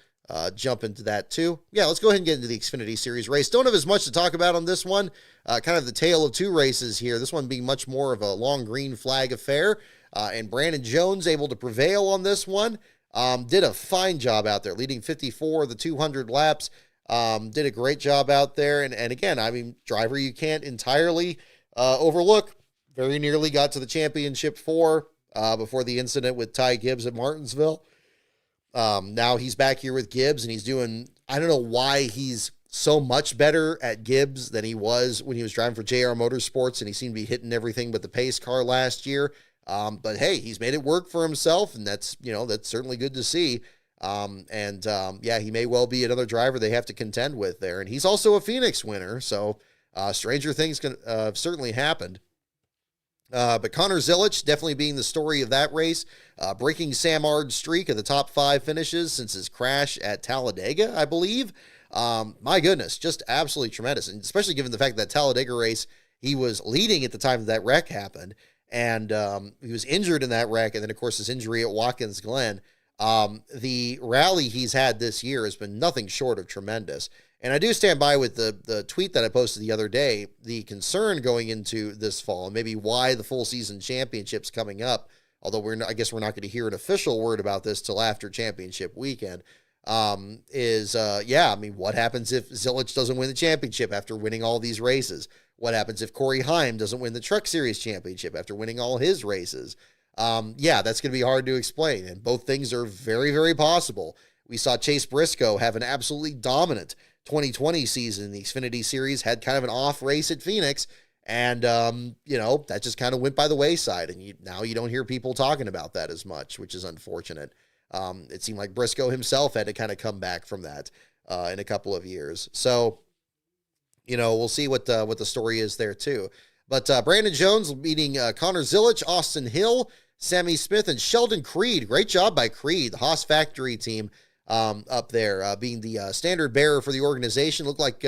jump into that too. Yeah, let's go ahead and get into the Xfinity Series race. Don't have as much to talk about on this one. Kind of the tale of two races here. This one being much more of a long green flag affair. And Brandon Jones able to prevail on this one. Did a fine job out there, leading 54 of the 200 laps. Did a great job out there. And again, driver you can't entirely overlook. Very nearly got to the championship before the incident with Ty Gibbs at Martinsville. Now he's back here with Gibbs, and he's doing, I don't know why he's so much better at Gibbs than he was when he was driving for JR Motorsports, and he seemed to be hitting everything but the pace car last year. But hey, he's made it work for himself, and that's certainly good to see. He may well be another driver they have to contend with there. And he's also a Phoenix winner, so stranger things can have certainly happened. But Connor Zilisch definitely being the story of that race, breaking Sam Ard's streak of the top 5 finishes since his crash at Talladega, I believe. My goodness, just absolutely tremendous. And especially given the fact that Talladega race, he was leading at the time that wreck happened. And he was injured in that wreck. And then, of course, his injury at Watkins Glen. The rally he's had this year has been nothing short of tremendous. And I do stand by with the tweet that I posted the other day. The concern going into this fall, and maybe why the full season championship's coming up, although I guess we're not going to hear an official word about this till after championship weekend, what happens if Zilisch doesn't win the championship after winning all these races? What happens if Corey Heim doesn't win the Truck Series championship after winning all his races? That's going to be hard to explain, and both things are very, very possible. We saw Chase Briscoe have an absolutely dominant 2020 season in the Xfinity Series, had kind of an off race at Phoenix, and, that just kind of went by the wayside, and now you don't hear people talking about that as much, which is unfortunate. It seemed like Briscoe himself had to kind of come back from that in a couple of years. So, we'll see what the story is there too. But Brandon Jones beating Connor Zilisch, Austin Hill, Sammy Smith, and Sheldon Creed. Great job by Creed, the Haas factory team up there, being the standard bearer for the organization. Looked like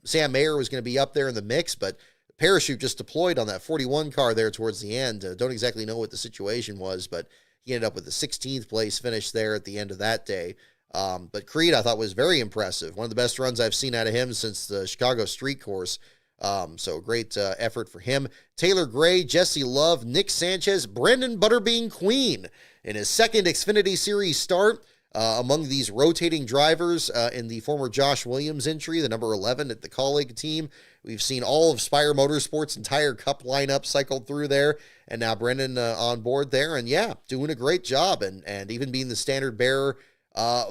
Sam Mayer was going to be up there in the mix, but the parachute just deployed on that 41 car there towards the end. Don't exactly know what the situation was, but he ended up with the 16th place finish there at the end of that day. But Creed, I thought, was very impressive. One of the best runs I've seen out of him since the Chicago Street Course. So great effort for him. Taylor Gray, Jesse Love, Nick Sanchez, Brendan Butterbean Queen in his second Xfinity Series start. Among these rotating drivers in the former Josh Williams entry, the number 11 at the Colleague team, we've seen all of Spire Motorsports' entire Cup lineup cycled through there, and now Brendan on board there, and yeah, doing a great job, and even being the standard bearer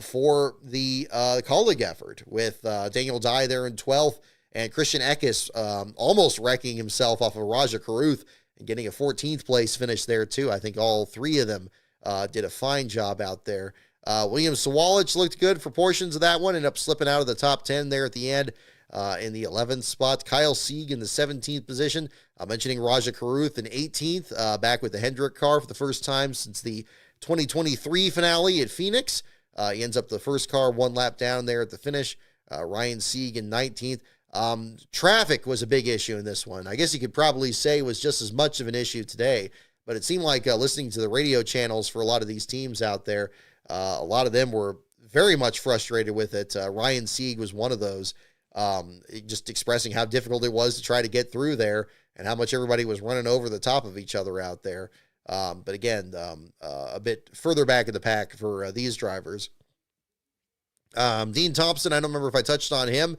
for the Colleague effort, with Daniel Dye there in 12th, and Christian Eckes almost wrecking himself off of Raja Karuth and getting a 14th place finish there too. I think all three of them did a fine job out there. William Sawalich looked good for portions of that one, ended up slipping out of the top 10 there at the end in the 11th spot. Kyle Sieg in the 17th position. Mentioning Raja Karuth in 18th, back with the Hendrick car for the first time since the 2023 finale at Phoenix. He ends up the first car one lap down there at the finish. Ryan Sieg in 19th. Traffic was a big issue in this one. I guess you could probably say it was just as much of an issue today, but it seemed like listening to the radio channels for a lot of these teams out there, a lot of them were very much frustrated with it. Ryan Sieg was one of those, just expressing how difficult it was to try to get through there and how much everybody was running over the top of each other out there. But again, a bit further back in the pack for these drivers. Dean Thompson, I don't remember if I touched on him.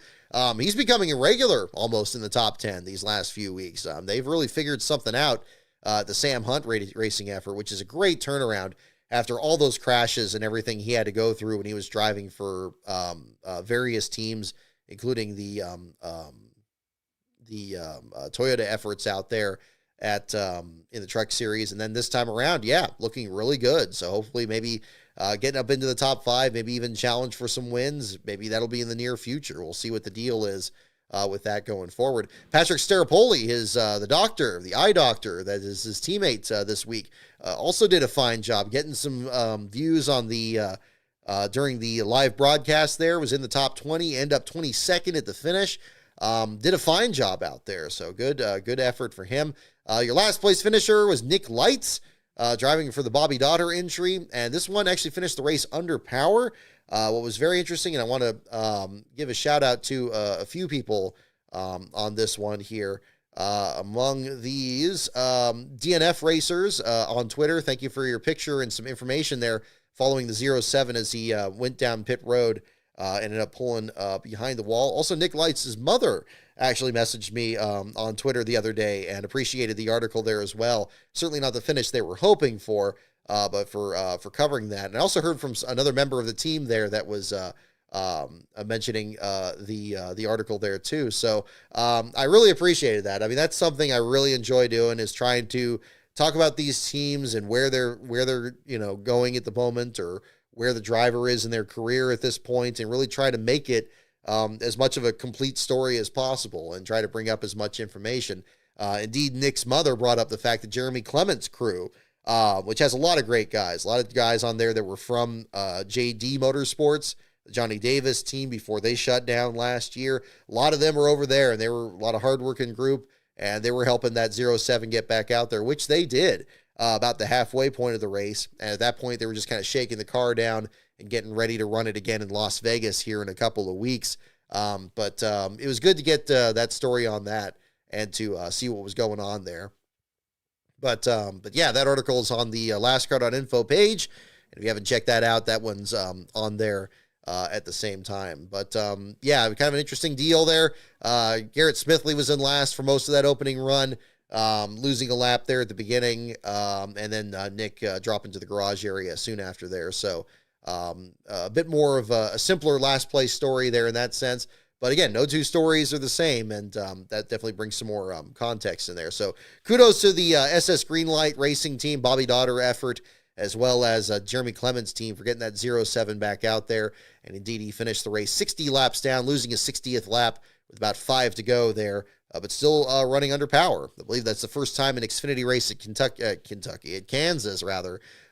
He's becoming a regular almost in the top 10 these last few weeks. They've really figured something out, the Sam Hunt racing effort, which is a great turnaround after all those crashes and everything he had to go through when he was driving for various teams, including the Toyota efforts out there at in the Truck Series. And then this time around, yeah, looking really good. So hopefully maybe getting up into the top 5, maybe even challenge for some wins. Maybe that'll be in the near future. We'll see what the deal is with that going forward. Patrick Staropoli, the doctor, the eye doctor, that is his teammate this week, also did a fine job getting some views on the during the live broadcast there, was in the top 20, end up 22nd at the finish. Did a fine job out there, so good effort for him. Your last place finisher was Nick Lights, driving for the Bobby Daughter entry, and this one actually finished the race under power. What was very interesting, and I want to give a shout out to a few people on this one here. Among these, DNF racers on Twitter, thank you for your picture and some information there following the 07 as he went down pit road, ended up pulling behind the wall. Also, Nick Lights' mother actually messaged me on Twitter the other day and appreciated the article there as well. Certainly not the finish they were hoping for, but for covering that. And I also heard from another member of the team there that was mentioning the article there too. So I really appreciated that. I mean, that's something I really enjoy doing, is trying to talk about these teams and where they're going at the moment, or where the driver is in their career at this point, and really try to make it as much of a complete story as possible and try to bring up as much information. Indeed, Nick's mother brought up the fact that Jeremy Clement's crew, which has a lot of great guys, a lot of guys on there that were from JD Motorsports, the Johnny Davis team before they shut down last year. A lot of them were over there, and they were a lot of hardworking group, and they were helping that 07 get back out there, which they did about the halfway point of the race. And at that point, they were just kind of shaking the car down and getting ready to run it again in Las Vegas here in a couple of weeks. But it was good to get that story on that and to see what was going on there. But yeah, that article is on the lastcar.info page. And if you haven't checked that out, that one's on there at the same time. But yeah, kind of an interesting deal there. Garrett Smithley was in last for most of that opening run, losing a lap there at the beginning, and then Nick dropping to the garage area soon after there. So a bit more of a simpler last place story there in that sense. But again, no two stories are the same, and that definitely brings some more context in there. So kudos to the SS Greenlight Racing team, Bobby Daughter effort, as well as Jeremy Clement's team for getting that 07 back out there. And indeed, he finished the race 60 laps down, losing his 60th lap with about 5 to go there, but still running under power. I believe that's the first time an Xfinity race at Kansas,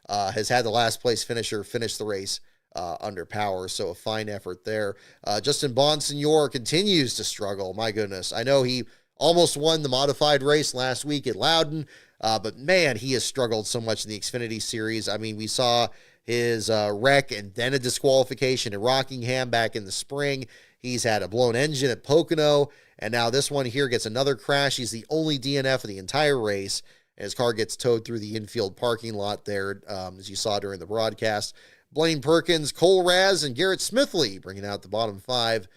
has had the last place finisher finish the race under power. So a fine effort there. Justin Bonsignor continues to struggle. My goodness. I know he almost won the modified race last week at Loudon, but man, he has struggled so much in the Xfinity Series. I mean, we saw his wreck and then a disqualification at Rockingham back in the spring. He's had a blown engine at Pocono, and now this one here gets another crash. He's the only DNF of the entire race. and his car gets towed through the infield parking lot there, as you saw during the broadcast. Blaine Perkins, Cole Raz, and Garrett Smithley bringing out the bottom 5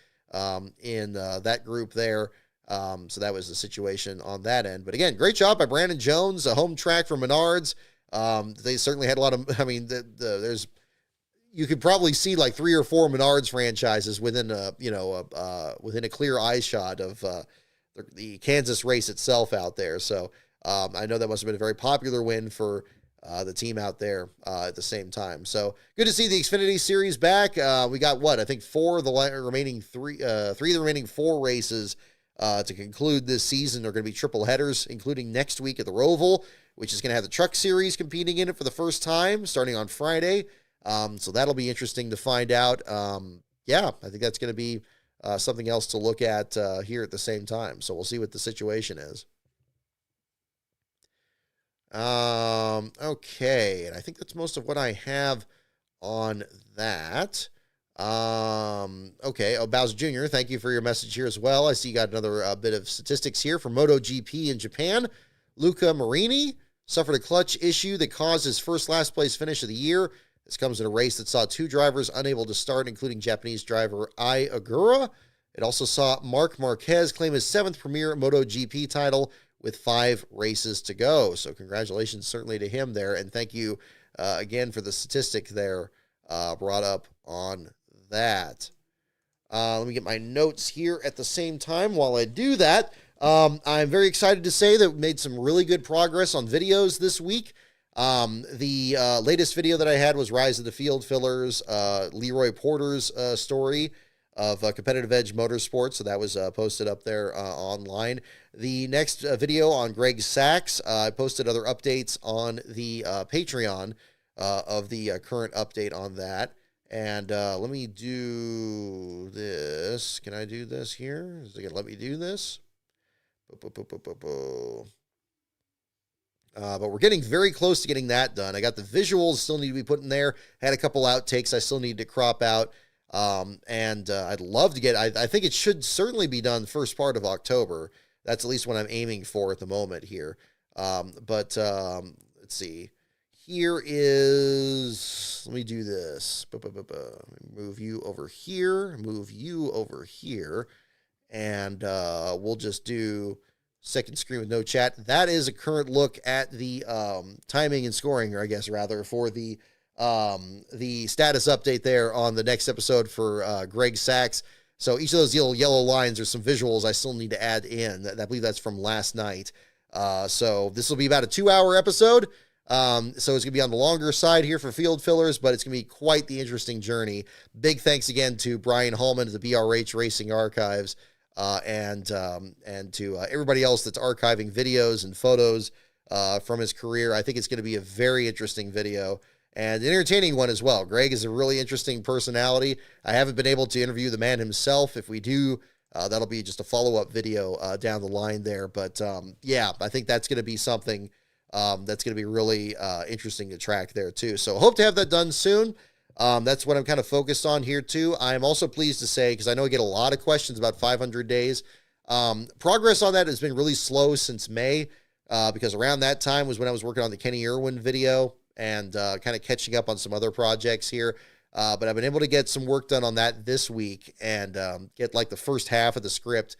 in that group there. So that was the situation on that end. But again, great job by Brandon Jones, a home track for Menards. They certainly had a lot of, I mean, there's, you could probably see like 3 or 4 Menards franchises within within a clear eye shot of the Kansas race itself out there. So I know that must have been a very popular win for the team out there at the same time. So good to see the Xfinity Series back. We got I think 4 of the remaining 3 of the remaining 4 races to conclude this season are going to be triple headers, including next week at the Roval, which is going to have the Truck Series competing in it for the first time starting on Friday. So that'll be interesting to find out. I think that's going to be something else to look at here at the same time. So we'll see what the situation is. Okay, and I think that's most of what I have on that. Okay, Bowser Jr., thank you for your message here as well. I see you got another bit of statistics here for MotoGP in Japan. Luca Marini suffered a clutch issue that caused his first last place finish of the year. This comes in a race that saw 2 drivers unable to start, including Japanese driver Ai Ogura. It also saw Marc Marquez claim his 7th Premier MotoGP title with 5 races to go. So congratulations certainly to him there, and thank you again for the statistic there brought up on that. Let me get my notes here at the same time while I do that. I'm very excited to say that we made some really good progress on videos this week. The latest video that I had was Rise of the Field Fillers, Leroy Porter's story of Competitive Edge Motorsports. So that was posted up there online. The next video on Greg Sachs, I posted other updates on the Patreon of the current update on that. And let me do this. Can I do this here? Is it going to let me do this? But we're getting very close to getting that done. I got the visuals still need to be put in there. Had a couple outtakes I still need to crop out. And I'd love to get, I think it should certainly be done the first part of October. That's at least what I'm aiming for at the moment here. But let's see. Here is, let me do this. Move you over here, move you over here. And we'll just do second screen with no chat. That is a current look at the timing and scoring, or I guess rather, for the status update there on the next episode for Greg Sachs. So each of those yellow lines are some visuals I still need to add in. I believe that's from last night. So this will be about a 2-hour episode. So it's going to be on the longer side here for field fillers, but it's going to be quite the interesting journey. Big thanks again to Brian Hallman of the BRH Racing Archives, and to everybody else that's archiving videos and photos from his career. I think it's going to be a very interesting video and an entertaining one as well. Greg is a really interesting personality. I haven't been able to interview the man himself. If we do, that'll be just a follow-up video down the line there. But yeah, I think that's going to be something that's going to be really interesting to track there too. So hope to have that done soon. That's what I'm kind of focused on here too. I'm also pleased to say, because I know I get a lot of questions about 500 days. Progress on that has been really slow since May, because around that time was when I was working on the Kenny Irwin video and kind of catching up on some other projects here. But I've been able to get some work done on that this week and get like the first half of the script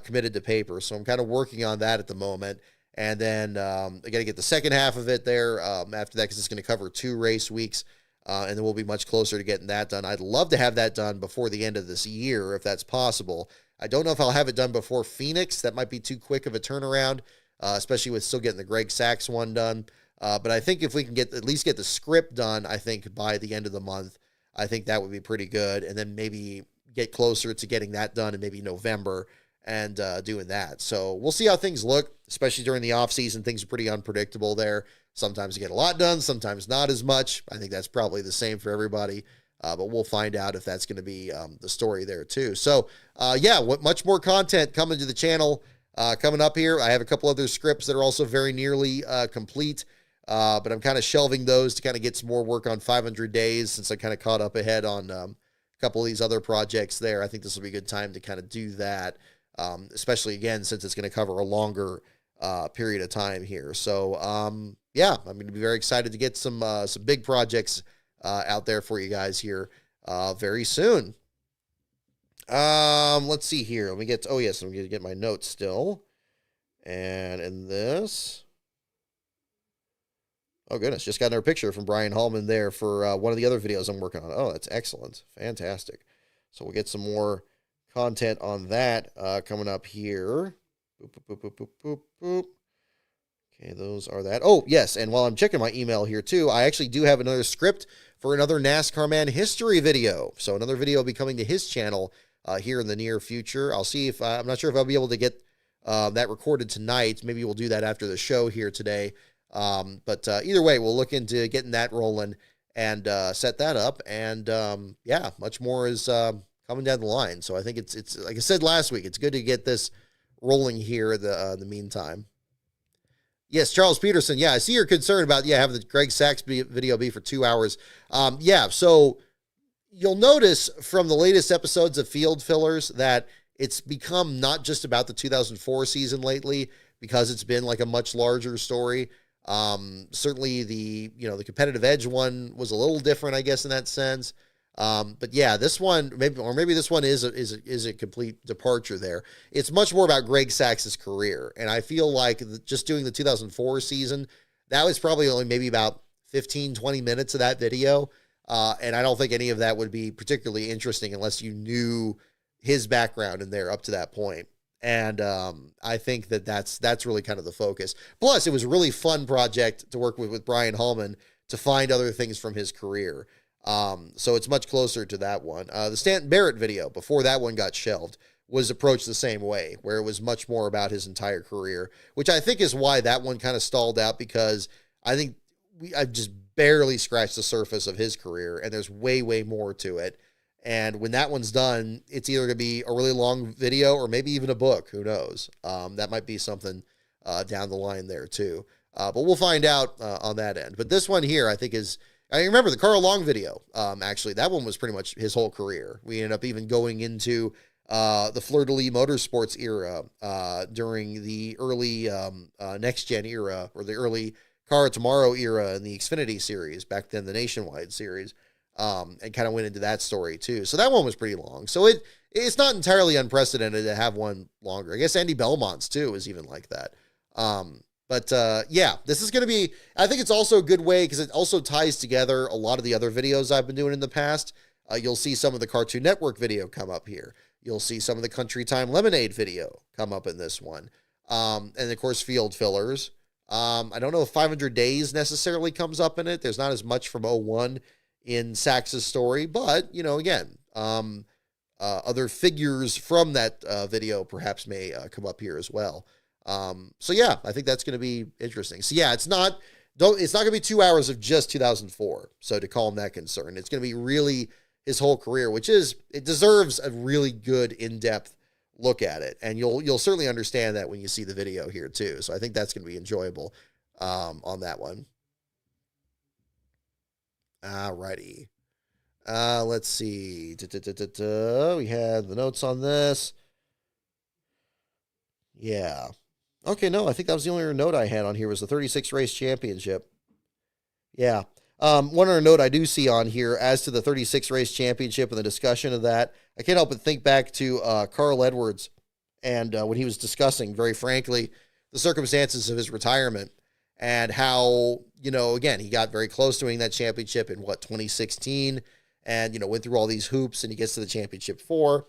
committed to paper. So I'm kind of working on that at the moment. And then I got to get the second half of it there after that, because it's going to cover 2 race weeks. And then we'll be much closer to getting that done. I'd love to have that done before the end of this year, if that's possible. I don't know if I'll have it done before Phoenix. That might be too quick of a turnaround, especially with still getting the Greg Sachs one done. But I think if we can at least get the script done, I think by the end of the month, I think that would be pretty good. And then maybe get closer to getting that done in maybe November and doing that. So we'll see how things look, especially during the off season. Things are pretty unpredictable there. Sometimes you get a lot done, sometimes not as much. I think that's probably the same for everybody. But we'll find out if that's going to be the story there too. So yeah, much more content coming to the channel coming up here. I have a couple other scripts that are also very nearly complete. But I'm kind of shelving those to kind of get some more work on 500 days, since I kind of caught up ahead on a couple of these other projects there. I think this will be a good time to kind of do that, especially again, since it's going to cover a longer period of time here. So, yeah, I'm going to be very excited to get some big projects out there for you guys here very soon. Let's see here. Let me get, oh yes, I'm going to get my notes still. And in this, oh goodness, just got another picture from Brian Hallman there for one of the other videos I'm working on. Oh, that's excellent. Fantastic. So we'll get some more content on that coming up here. Boop, boop, boop, boop, boop, boop. Okay, those are that. Oh, yes, and while I'm checking my email here too, I actually do have another script for another NASCAR Man history video. So another video will be coming to his channel here in the near future. I'll see if, I'm not sure if I'll be able to get that recorded tonight. Maybe we'll do that after the show here today. But either way, we'll look into getting that rolling and set that up. And yeah, much more is coming down the line. So I think it's like I said last week, it's good to get this rolling here in the meantime. Yes, Charles Peterson. Yeah, I see your concern about, having the Greg Sachs video be for 2 hours. Yeah, so you'll notice from the latest episodes of Field Fillers that it's become not just about the 2004 season lately, because it's been like a much larger story. Certainly the competitive edge one was a little different, I guess, in that sense. But yeah, this one, maybe this one is a complete departure there. It's much more about Greg Sachs' career. And I feel like just doing the 2004 season, that was probably only maybe about 15, 20 minutes of that video. And I don't think any of that would be particularly interesting unless you knew his background in there up to that point. And I think that's really kind of the focus. Plus, it was a really fun project to work with Brian Hallman to find other things from his career. So it's much closer to that one. The Stanton Barrett video, before that one got shelved, was approached the same way, where it was much more about his entire career, which I think is why that one kind of stalled out, because I think I've just barely scratched the surface of his career, and there's way, way more to it. And when that one's done, it's either going to be a really long video or maybe even a book. Who knows? That might be something down the line there too. But we'll find out on that end. But this one here, I think I remember the Carl Long video. Actually, that one was pretty much his whole career. We ended up even going into the Fleur-de-Lis Motorsports era during the early Next Gen era, or the early Car of Tomorrow era in the Xfinity series, back then the Nationwide series. And kind of went into that story too. So that one was pretty long. So it's not entirely unprecedented to have one longer. I guess Andy Belmont's too is even like that. But yeah, this is going to be, I think it's also a good way because it also ties together a lot of the other videos I've been doing in the past. You'll see some of the Cartoon Network video come up here. You'll see some of the Country Time Lemonade video come up in this one. And of course, Field Fillers. I don't know if 500 Days necessarily comes up in it. There's not as much from 01 in Sachs's story, but, again, other figures from that video perhaps may come up here as well. So yeah, I think that's going to be interesting. So yeah, it's not going to be 2 hours of just 2004. So to calm that concern, it's going to be really his whole career, it deserves a really good in-depth look at it. And you'll certainly understand that when you see the video here too. So I think that's going to be enjoyable, on that one. Alrighty. Let's see. We had the notes on this. Yeah. Okay, no, I think that was the only note I had on here was the 36 race championship. Yeah. One other note I do see on here as to the 36 race championship and the discussion of that, I can't help but think back to Carl Edwards and when he was discussing, very frankly, the circumstances of his retirement and how, again, he got very close to winning that championship in 2016 and, went through all these hoops and he gets to the championship 4.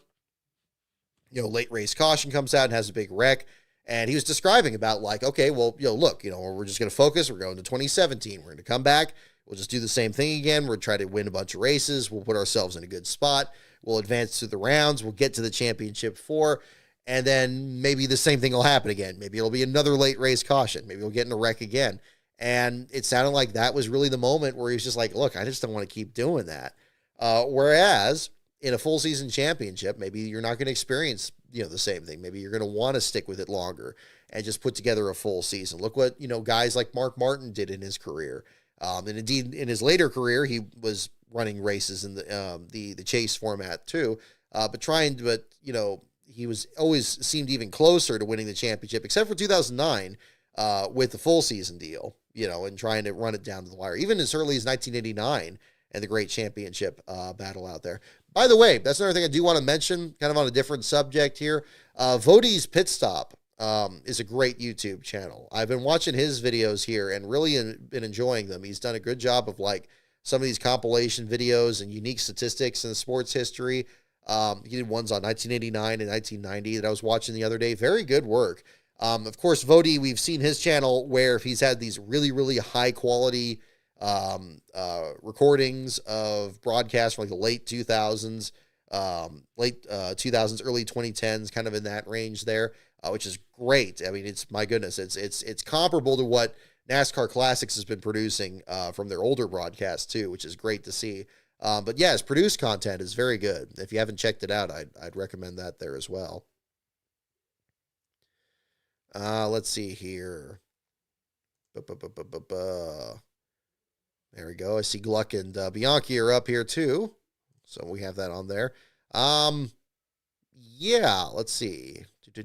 Late race caution comes out and has a big wreck. And he was describing about okay, well, look, we're just going to focus. We're going to 2017. We're going to come back. We'll just do the same thing again. We'll try to win a bunch of races. We'll put ourselves in a good spot. We'll advance through the rounds. We'll get to the championship 4. And then maybe the same thing will happen again. Maybe it'll be another late race caution. Maybe we'll get in a wreck again. And it sounded like that was really the moment where he was just like, look, I just don't want to keep doing that. Whereas in a full season championship, maybe you're not going to experience, the same thing. Maybe you're going to want to stick with it longer and just put together a full season. Look what, guys like Mark Martin did in his career. And indeed in his later career, he was running races in the chase format too. But he was always seemed even closer to winning the championship, except for 2009 with the full season deal, and trying to run it down to the wire, even as early as 1989 and the great championship battle out there. By the way, that's another thing I do want to mention, kind of on a different subject here. Vody's Pit Stop is a great YouTube channel. I've been watching his videos here and really been enjoying them. He's done a good job of like some of these compilation videos and unique statistics in the sports history. He did ones on 1989 and 1990 that I was watching the other day. Very good work. Of course, Vody, we've seen his channel where he's had these really, really high quality recordings of broadcasts from like the late 2000s, early 2010s, kind of in that range there, which is great. I mean, it's, my goodness, it's comparable to what NASCAR Classics has been producing from their older broadcasts too, which is great to see. But yeah, his produced content is very good. If you haven't checked it out, I'd recommend that there as well. Let's see here. There we go. I see Gluck and Bianchi are up here too. So we have that on there. Yeah, let's see. Do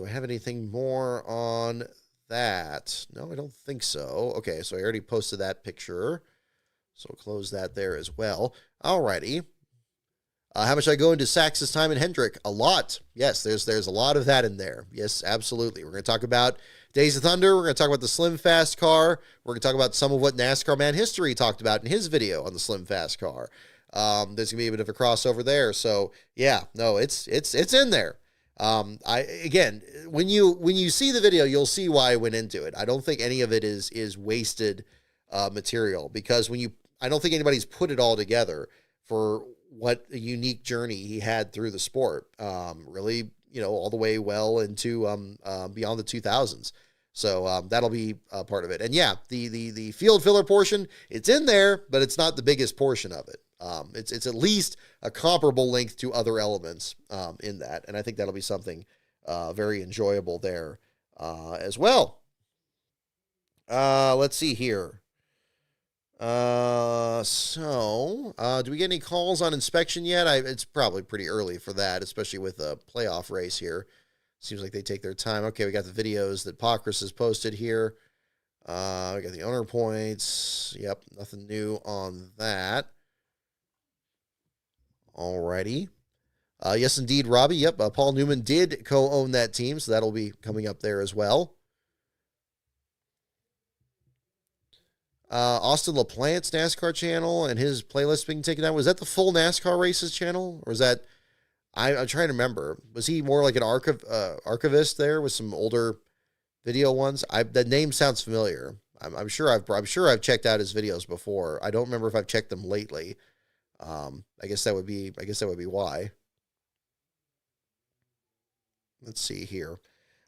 I have anything more on that? No, I don't think so. Okay, so I already posted that picture. So we'll close that there as well. Alrighty. How much I go into Sax's time in Hendrick? A lot. Yes, there's a lot of that in there. Yes, absolutely. We're going to talk about Days of Thunder. We're going to talk about the Slim Fast car. We're going to talk about some of what NASCAR Man History talked about in his video on the Slim Fast car. There's going to be a bit of a crossover there. So yeah, no, it's in there. Again, when you see the video, you'll see why I went into it. I don't think any of it is wasted material, because I don't think anybody's put it all together for what a unique journey he had through the sport. Really, all the way well into beyond the 2000s. So that'll be a part of it. And yeah, the field filler portion, it's in there, but it's not the biggest portion of it. It's at least a comparable length to other elements in that. And I think that'll be something very enjoyable there as well. Let's see here. Do we get any calls on inspection yet? It's probably pretty early for that, especially with a playoff race here. Seems like they take their time. Okay, we got the videos that Pockrass has posted here. We got the owner points. Yep, nothing new on that. Alrighty. Yes, indeed, Robbie. Yep, Paul Newman did co-own that team, so that'll be coming up there as well. Austin LaPlante's NASCAR channel and his playlist being taken down. Was that the full NASCAR races channel? Or was that, I'm trying to remember. Was he more like an archivist there with some older video ones? That name sounds familiar. I'm sure I've checked out his videos before. I don't remember if I've checked them lately. I guess that would be why. Let's see here.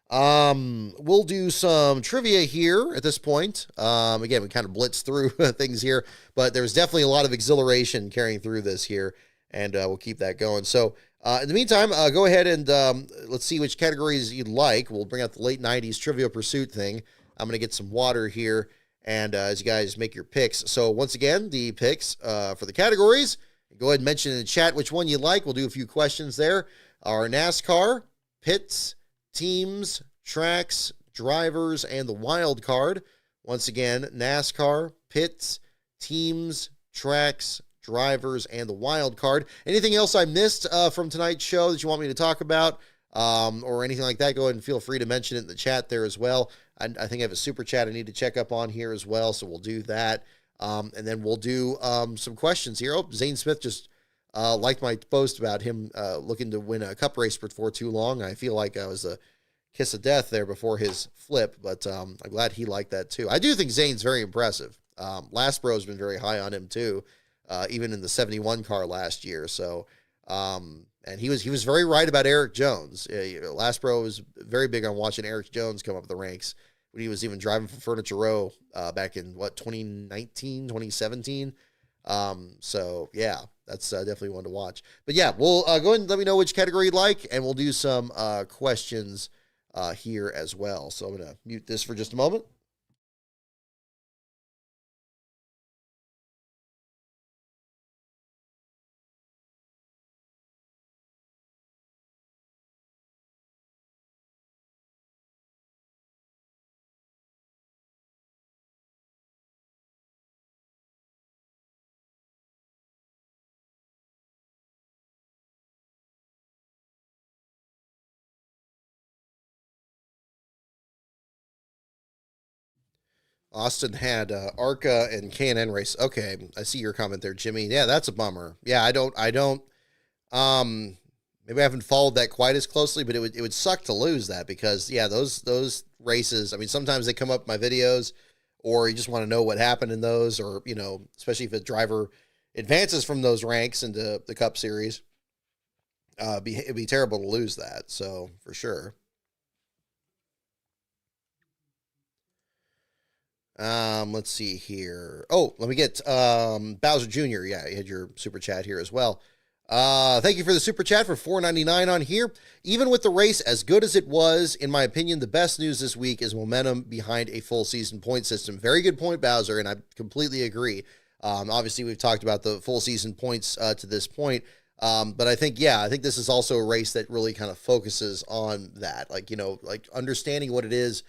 We'll do some trivia here at this point. Again, we kind of blitzed through things here, but there's definitely a lot of exhilaration carrying through this here, and we'll keep that going. So, in the meantime, go ahead and let's see which categories you'd like. We'll bring out the late 90s Trivia Pursuit thing. I'm going to get some water here, and as you guys make your picks. So, once again, the picks for the categories, go ahead and mention in the chat which one you like. We'll do a few questions there. Our NASCAR, pits, teams, tracks, drivers, and the wild card. Once again, NASCAR, pits, teams, tracks, drivers, and the wild card. Anything else I missed from tonight's show that you want me to talk about or anything like that, go ahead and feel free to mention it in the chat there as well. I think I have a super chat I need to check up on here as well, so we'll do that. And then we'll do some questions here. Oh, Zane Smith just liked my post about him looking to win a cup race for too long. I feel like I was a kiss of death there before his flip, but I'm glad he liked that too. I do think Zane's very impressive. Lastbro has been very high on him too, even in the 71 car last year. So, and he was very right about Eric Jones. Lastbro was very big on watching Eric Jones come up the ranks when he was even driving for Furniture Row back in 2019, 2017. So yeah, that's definitely one to watch. But yeah, we'll go ahead and let me know which category you'd like, and we'll do some questions here as well. So I'm going to mute this for just a moment. Austin had ARCA and K&N race. Okay, I see your comment there, Jimmy. Yeah, that's a bummer. Yeah, I don't. Maybe I haven't followed that quite as closely, but it would suck to lose that because yeah, those races. I mean, sometimes they come up in my videos, or you just want to know what happened in those, or especially if a driver advances from those ranks into the Cup Series. It'd be terrible to lose that. So for sure. Let's see here. Oh, let me get Bowser Jr. Yeah, you had your super chat here as well. Thank you for the super chat for $4.99 on here. Even with the race as good as it was, in my opinion, the best news this week is momentum behind a full season point system. Very good point, Bowser, and I completely agree. Obviously, we've talked about the full season points to this point. But I think this is also a race that really kind of focuses on that, like understanding what it is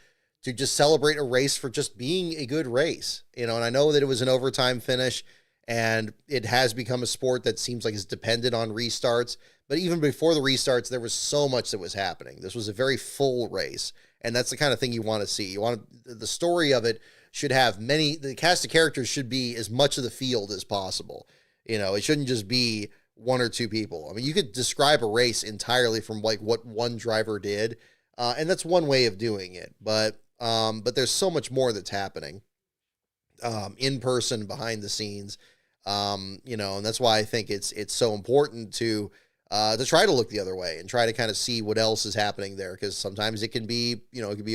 to just celebrate a race for just being a good race, and I know that it was an overtime finish and it has become a sport that seems like it's dependent on restarts. But even before the restarts, there was so much that was happening. This was a very full race, and that's the kind of thing you want to see. The story of it should have the cast of characters should be as much of the field as possible. It shouldn't just be one or two people. I mean, you could describe a race entirely from like what one driver did, and that's one way of doing it. But there's so much more that's happening in person, behind the scenes, and that's why I think it's so important to try to look the other way and try to kind of see what else is happening there, because sometimes it can be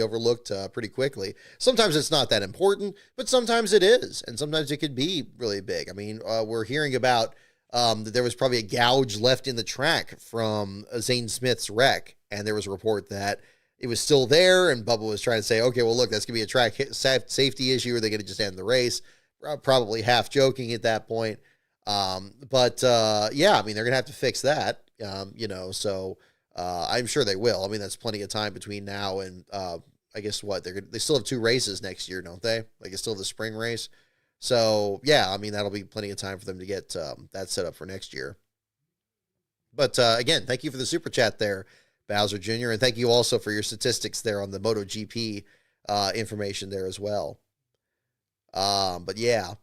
overlooked pretty quickly. Sometimes it's not that important, but sometimes it is, and sometimes it could be really big. I mean, we're hearing about that there was probably a gouge left in the track from Zane Smith's wreck, and there was a report that it was still there, and Bubba was trying to say, okay, well, look, that's going to be a track safety issue, or they're going to just end the race. Probably half joking at that point. But yeah, I mean, they're going to have to fix that, so I'm sure they will. I mean, that's plenty of time between now and I guess they still have 2 races next year, don't they? Like, it's still the spring race. So, yeah, I mean, that'll be plenty of time for them to get that set up for next year. But again, thank you for the super chat there, Bowser Jr., and thank you also for your statistics there on the MotoGP information there as well. But yeah,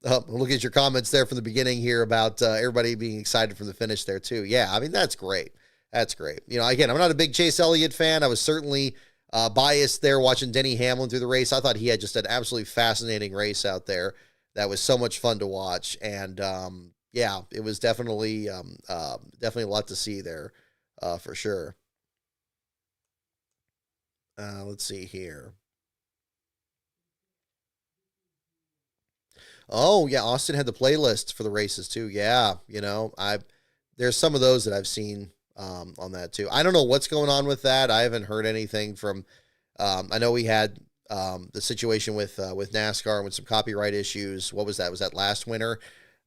look at your comments there from the beginning here about everybody being excited from the finish there too. Yeah, I mean, that's great. That's great. Again, I'm not a big Chase Elliott fan. I was certainly biased there watching Denny Hamlin through the race. I thought he had just an absolutely fascinating race out there that was so much fun to watch. And yeah, it was definitely a lot to see there for sure. Let's see here. Oh yeah, Austin had the playlist for the races too. Yeah, there's some of those that I've seen on that too. I don't know what's going on with that. I haven't heard anything from. I know we had the situation with NASCAR with some copyright issues. What was that? Was that last winter?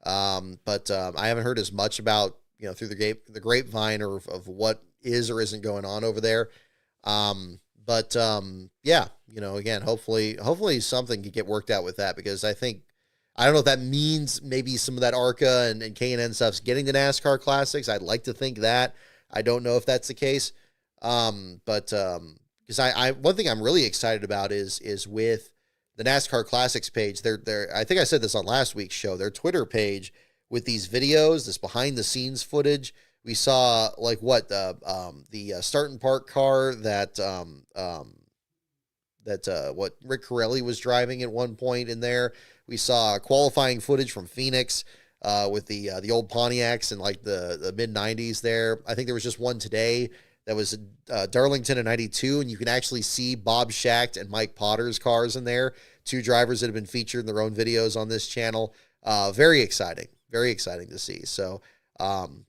But I haven't heard as much about through the grapevine of what is or isn't going on over there. But yeah, again, hopefully something can get worked out with that, because I don't know if that means maybe some of that ARCA and K&N stuff's getting the NASCAR Classics. I'd like to think that. I don't know if that's the case. But because I one thing I'm really excited about is with the NASCAR Classics page. I think I said this on last week's show. Their Twitter page with these videos, this behind the scenes footage. We saw like the start and park car that what Rick Corelli was driving at one point in there. We saw qualifying footage from Phoenix with the old Pontiacs in like the mid 90s there. I think there was just one today that was Darlington in 92, and you can actually see Bob Schacht and Mike Potter's cars in there, 2 drivers that have been featured in their own videos on this channel. Very exciting to see. So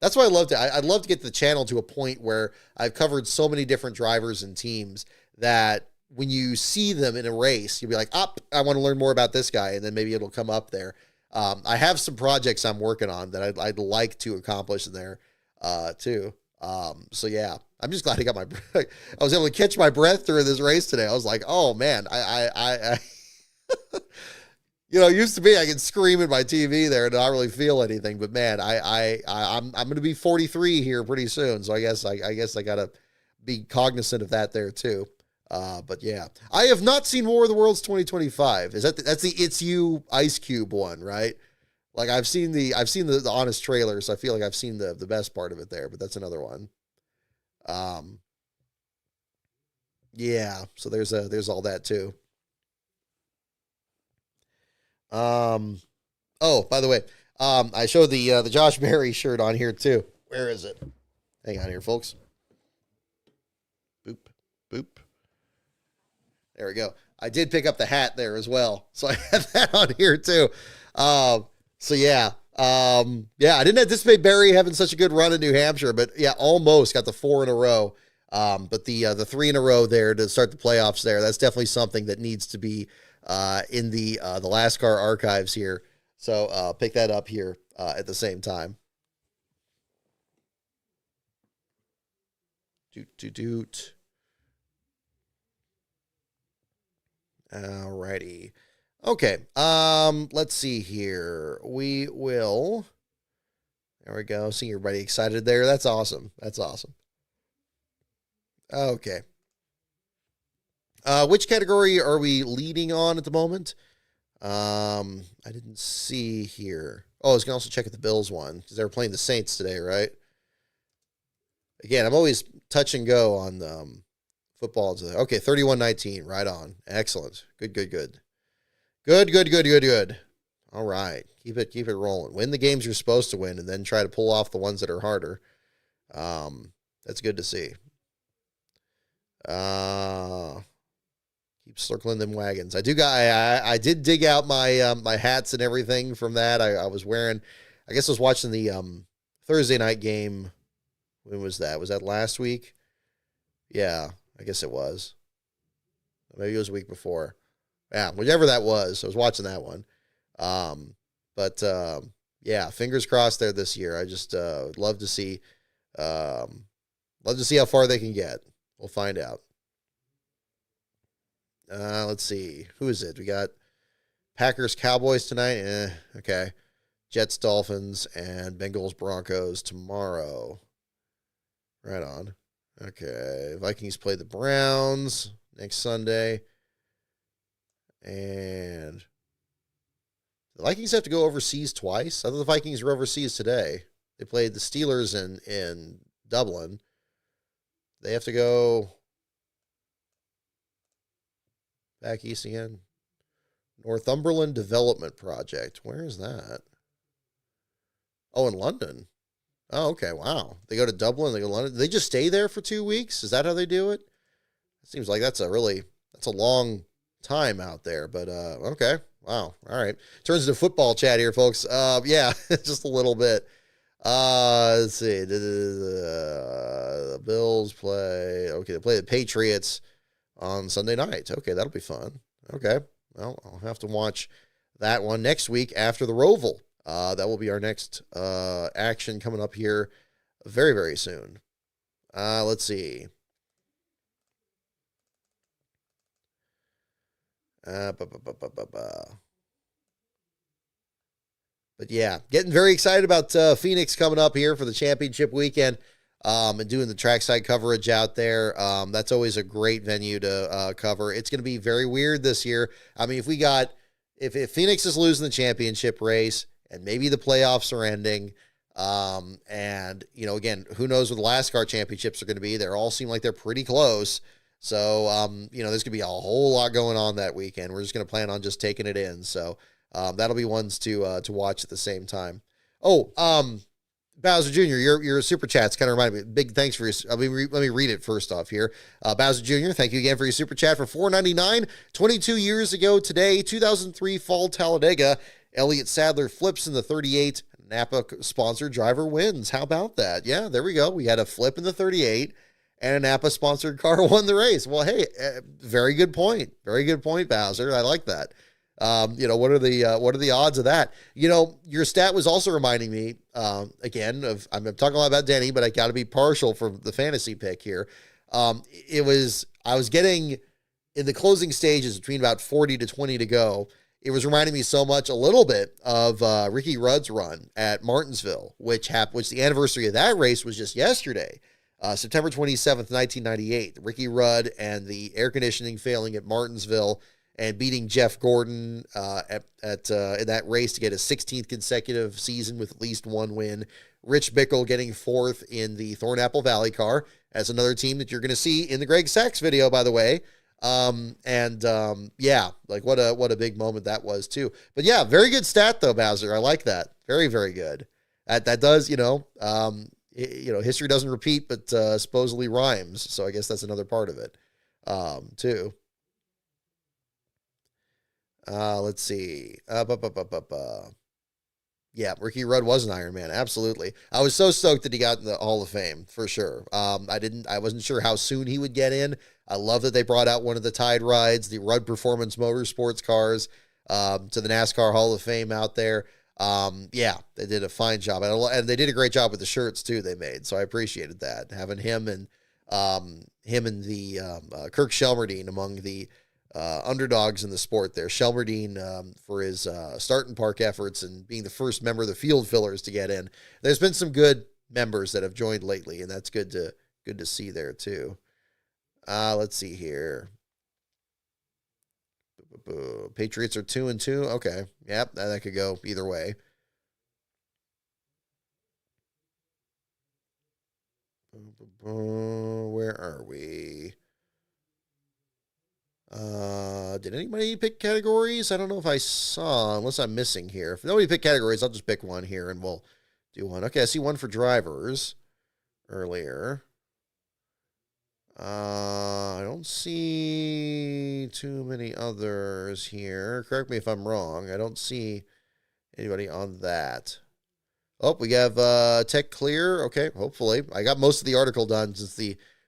that's why I'd love to get the channel to a point where I've covered so many different drivers and teams that when you see them in a race, you'll be like, I want to learn more about this guy. And then maybe it'll come up there. I have some projects I'm working on that I'd like to accomplish in there, too. So yeah, I'm just glad I was able to catch my breath during this race today. I was like, oh man, I used to be, I could scream at my TV there and not really feel anything, but man, I'm going to be 43 here pretty soon. So I guess I got to be cognizant of that there too. But yeah, I have not seen War of the Worlds 2025. That's the It's You Ice Cube one, right? Like I've seen the honest trailer, so I feel like I've seen the best part of it there, but that's another one. Um, yeah, so there's all that too. Um, oh, by the way, I showed the Josh Berry shirt on here too. Where is it? Hang on here, folks. Boop, boop. There we go. I did pick up the hat there as well, so I have that on here too. So yeah, yeah, I didn't anticipate Barry having such a good run in New Hampshire, but yeah, almost got the 4 in a row. But the 3 in a row there to start the playoffs there, that's definitely something that needs to be in the LASCAR archives here. So pick that up here at the same time. Doot doot doot. Alrighty. Okay. Let's see here. We will. There we go. Seeing everybody excited there. That's awesome. That's awesome. Okay. Which category are we leading on at the moment? I didn't see here. Oh, I was gonna also check at the Bills one because they were playing the Saints today, right? Again, I'm always touch and go on football today. Okay, 31-19, right on. Excellent. Good, good, good. Good, good, good, good, good. All right. Keep it rolling. Win the games you're supposed to win and then try to pull off the ones that are harder. That's good to see. Keep circling them wagons. I did dig out my my hats and everything from that. I was wearing, I guess I was watching the Thursday night game. When was that? Was that last week? Yeah, I guess it was. Maybe it was a week before. Yeah, whatever that was. I was watching that one. But yeah, fingers crossed there this year. I just love to see how far they can get. We'll find out. Let's see. Who is it? We got Packers Cowboys tonight. Okay. Jets Dolphins and Bengals Broncos tomorrow. Right on. Okay. Vikings play the Browns next Sunday. And the Vikings have to go overseas twice. I thought the Vikings were overseas today. They played the Steelers in Dublin. They have to go back east again. Northumberland Development Project. Where is that? Oh, in London. Oh, okay. Wow. They go to Dublin. They go to London. Do they just stay there for 2 weeks? Is that how they do it? It seems like that's a long time out there. But okay. Wow. All right. Turns into football chat here, folks. Yeah, just a little bit. Let's see. The Bills play. Okay, they play the Patriots on Sunday night. Okay, that'll be fun. Okay. Well, I'll have to watch that one next week after the Roval. That will be our next action coming up here very, very soon. Let's see. But yeah, getting very excited about Phoenix coming up here for the championship weekend and doing the trackside coverage out there. That's always a great venue to cover. It's going to be very weird this year. I mean, if Phoenix is losing the championship race and maybe the playoffs are ending, and, again, who knows what the LASCAR championships are going to be. They all seem like they're pretty close. So, there's going to be a whole lot going on that weekend. We're just going to plan on just taking it in. So, that'll be ones to watch at the same time. Oh, Bowser Jr., your super chats kind of remind me. Big thanks for your. Let me read it first off here. Bowser Jr., thank you again for your super chat for $4.99. 22 years ago today, 2003 Fall Talladega. Elliott Sadler flips in the 38. Napa sponsored driver wins. How about that? Yeah, there we go. We had a flip in the 38. And a Napa sponsored car won the race. Well, hey, very good point. Very good point, Bowser. I like that. What are the odds of that? Your stat was also reminding me, again, I'm talking a lot about Denny, but I got to be partial for the fantasy pick here. I was getting in the closing stages between about 40 to 20 to go. It was reminding me so much a little bit of Ricky Rudd's run at Martinsville, which the anniversary of that race was just yesterday. September 27th, 1998, Ricky Rudd and the air conditioning failing at Martinsville and beating Jeff Gordon in that race to get a 16th consecutive season with at least one win. Rich Bickle getting fourth in the Thornapple Valley car as another team that you're going to see in the Greg Sachs video, by the way. Yeah, like what a big moment that was too. But yeah, very good stat though, Bowser. I like that. Very, very good. That does, history doesn't repeat, but supposedly rhymes. So I guess that's another part of it, too. Let's see. Yeah, Ricky Rudd was an Iron Man. Absolutely. I was so stoked that he got in the Hall of Fame for sure. I wasn't sure how soon he would get in. I love that they brought out one of the Tide rides, the Rudd Performance Motorsports cars, to the NASCAR Hall of Fame out there. Yeah, they did a fine job. And they did a great job with the shirts too they made. So I appreciated that. Having him and the Kirk Shelmerdine among the underdogs in the sport there. Shelmerdine for his start and park efforts and being the first member of the field fillers to get in. There's been some good members that have joined lately, and that's good to see there too. Let's see here. Patriots are 2-2. Okay. Yep, that could go either way. Where are we? Did anybody pick categories? I don't know if I saw, unless I'm missing here. If nobody picked categories, I'll just pick one here and we'll do one. Okay, I see one for drivers earlier. I don't see too many others here. Correct me if I'm wrong. I don't see anybody on that. Oh, we have Tech Clear. Okay, hopefully. I got most of the article done since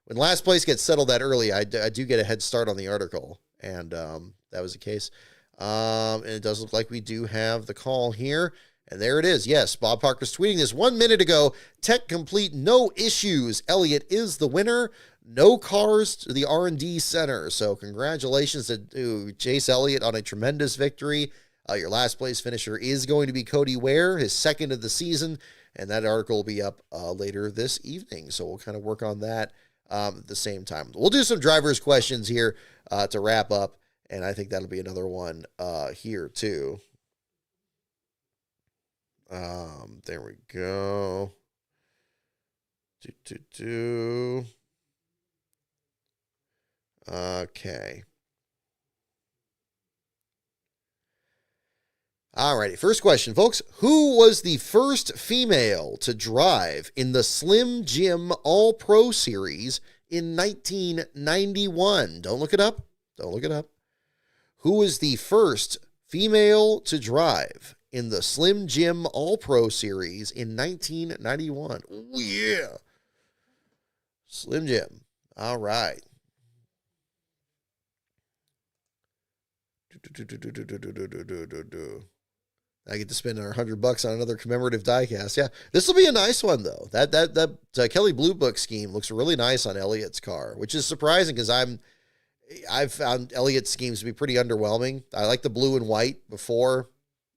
when last place gets settled that early, I do get a head start on the article, and that was the case. And it does look like we do have the call here, and there it is. Yes, Bob Parker's tweeting this 1 minute ago. Tech complete, no issues. Elliott is the winner. No cars to the R&D center. So congratulations to Chase Elliott on a tremendous victory. Your last place finisher is going to be Cody Ware, his second of the season, and that article will be up later this evening. So we'll kind of work on that at the same time. We'll do some drivers' questions here to wrap up, and I think that'll be another one here too. There we go. Okay. Alrighty, first question, folks. Who was the first female to drive in the Slim Jim All-Pro Series in 1991? Don't look it up. Don't look it up. Who was the first female to drive in the Slim Jim All-Pro Series in 1991? Oh, yeah. Slim Jim. All right. I get to spend $100 on another commemorative diecast. Yeah, this will be a nice one though. That Kelly Blue Book scheme looks really nice on Elliott's car, which is surprising because I've found Elliott's schemes to be pretty underwhelming. I like the blue and white before,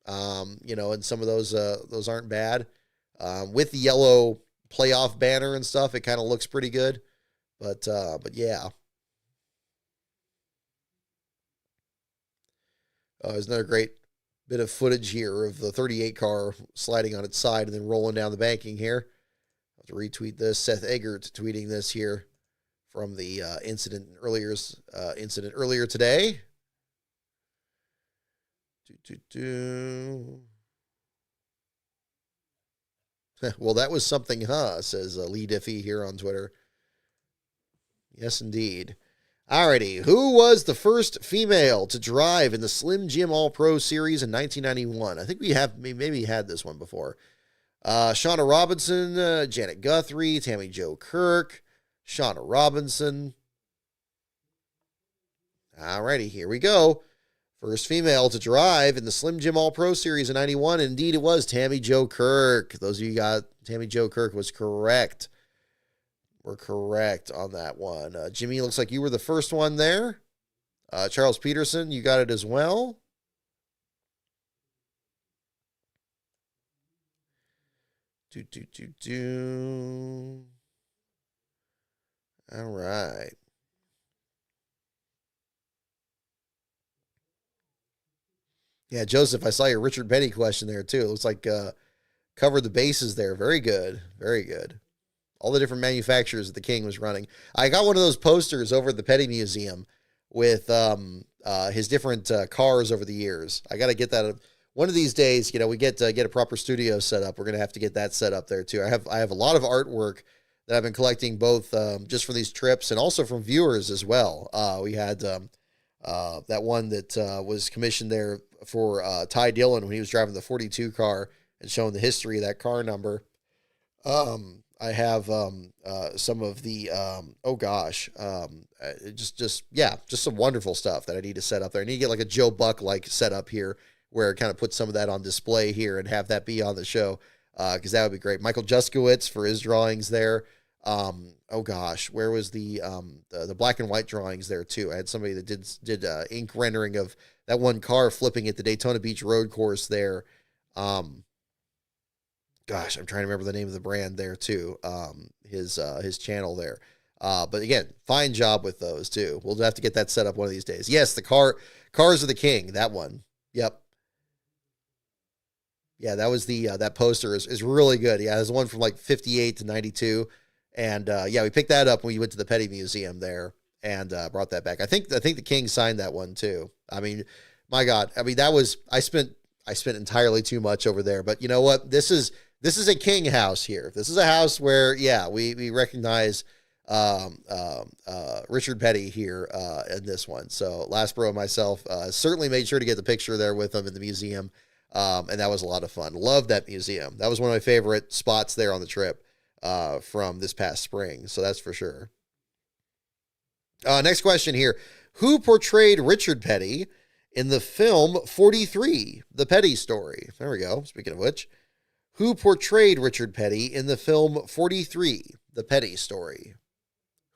and some of those aren't bad. With the yellow playoff banner and stuff, it kind of looks pretty good. But yeah. There's another great bit of footage here of the 38 car sliding on its side and then rolling down the banking here. I'll have to retweet this. Seth Eggert tweeting this here from the incident earlier today. Well, that was something, huh? Says Lee Diffie here on Twitter. Yes, indeed. Alrighty, who was the first female to drive in the Slim Jim All-Pro Series in 1991? I think we maybe had this one before. Shauna Robinson, Janet Guthrie, Tammy Jo Kirk, Shauna Robinson. Alrighty, here we go. First female to drive in the Slim Jim All-Pro Series in 91. Indeed, it was Tammy Jo Kirk. Those of you got Tammy Jo Kirk was correct. We're correct on that one. Jimmy, looks like you were the first one there. Charles Peterson, you got it as well. All right. Yeah, Joseph, I saw your Richard Petty question there too. It looks like covered the bases there. Very good. Very good. All the different manufacturers that the King was running. I got one of those posters over at the Petty Museum with his different cars over the years. I got to get that. One of these days, we get a proper studio set up. We're gonna have to get that set up there too. I have a lot of artwork that I've been collecting, both just from these trips and also from viewers as well. We had that one that was commissioned there for Ty Dillon when he was driving the 42 car and showing the history of that car number. I have some of the just some wonderful stuff that I need to set up there. I need to get like a Joe Buck like setup here where it kind of puts some of that on display here and have that be on the show, because that would be great. Michael Juskowitz for his drawings there. Where was the black and white drawings there too? I had somebody that did ink rendering of that one car flipping at the Daytona Beach road course there. I'm trying to remember the name of the brand there too. His channel there. But again, fine job with those too. We'll have to get that set up one of these days. Yes, the Cars of the King, that one. Yep. Yeah, that was that poster is really good. Yeah, there's one from like 58 to 92. And we picked that up when we went to the Petty Museum there and brought that back. I think the King signed that one too. I mean, my God. I mean, I spent entirely too much over there. But you know what? This is a King house here. This is a house where, we recognize Richard Petty here in this one. So Last Bro and myself certainly made sure to get the picture there with him in the museum. And that was a lot of fun. Loved that museum. That was one of my favorite spots there on the trip from this past spring. So that's for sure. Next question here. Who portrayed Richard Petty in the film 43, The Petty Story? There we go. Speaking of which, who portrayed Richard Petty in the film 43, The Petty Story?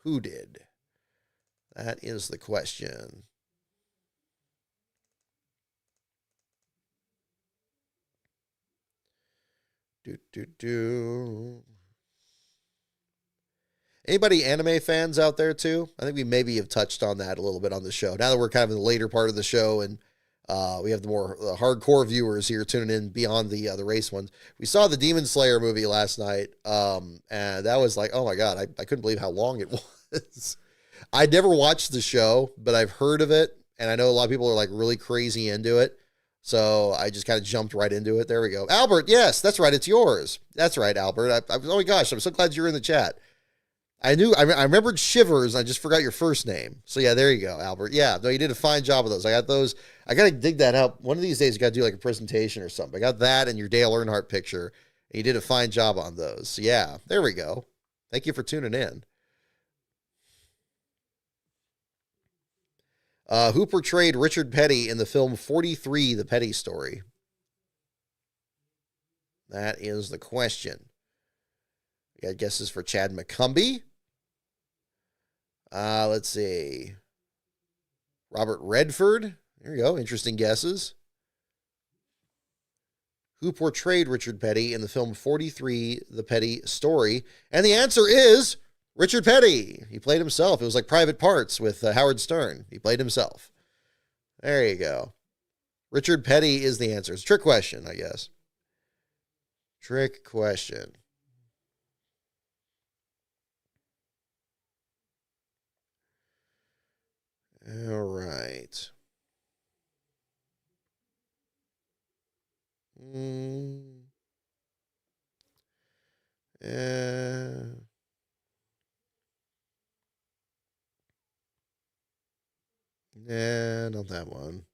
Who did? That is the question. Anybody anime fans out there too? I think we maybe have touched on that a little bit on the show. Now that we're kind of in the later part of the show and we have the more hardcore viewers here tuning in beyond the race ones. We saw the Demon Slayer movie last night, and that was like, oh my God, I couldn't believe how long it was. I'd never watched the show, but I've heard of it, and I know a lot of people are like really crazy into it. So I just kind of jumped right into it. There we go. Albert, yes, that's right. It's yours. That's right, Albert. Oh my gosh, I'm so glad you're in the chat. I remembered Shivers. I just forgot your first name. So yeah, there you go, Albert. Yeah, no, you did a fine job of those. I got those. I got to dig that up. One of these days, you got to do like a presentation or something. I got that and your Dale Earnhardt picture. And you did a fine job on those. So yeah, there we go. Thank you for tuning in. Who portrayed Richard Petty in the film 43, The Petty Story? That is the question. We got guesses for Chad McCumbee. Let's see. Robert Redford. There you go. Interesting guesses. Who portrayed Richard Petty in the film 43, The Petty Story? And the answer is Richard Petty. He played himself. It was like Private Parts with Howard Stern. He played himself. There you go. Richard Petty is the answer. It's a trick question, I guess. Trick question. All right. Not that one.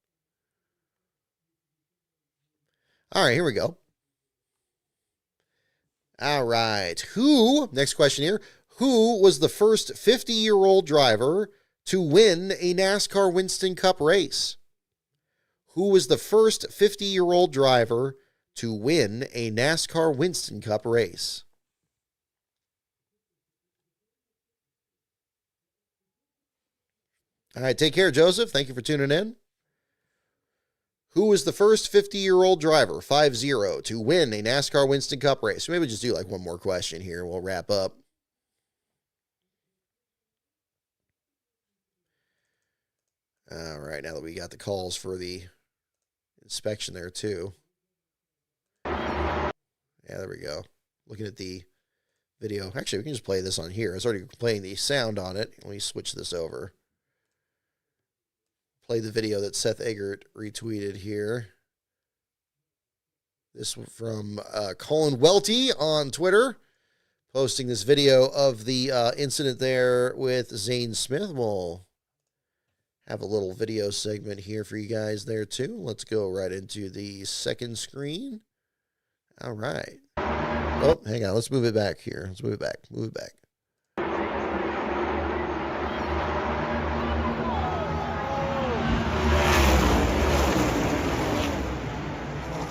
All right, here we go. All right. Next question here. Who was the first 50-year-old driver to win a NASCAR Winston Cup race? Who was the first 50-year-old driver to win a NASCAR Winston Cup race? All right, take care, Joseph. Thank you for tuning in. Who was the first 50-year-old driver, 50, to win a NASCAR Winston Cup race? Maybe we'll just do like one more question here and we'll wrap up. All right, now that we got the calls for the inspection there too. Yeah, there we go. Looking at the video. Actually, we can just play this on here. It's already playing the sound on it. Let me switch this over. Play the video that Seth Eggert retweeted here. This from Colin Welty on Twitter, posting this video of the incident there with Zane Smith. We'll have a little video segment here for you guys there too. Let's go right into the second screen. All right. Oh, hang on. Let's move it back here. Let's move it back. Move it back.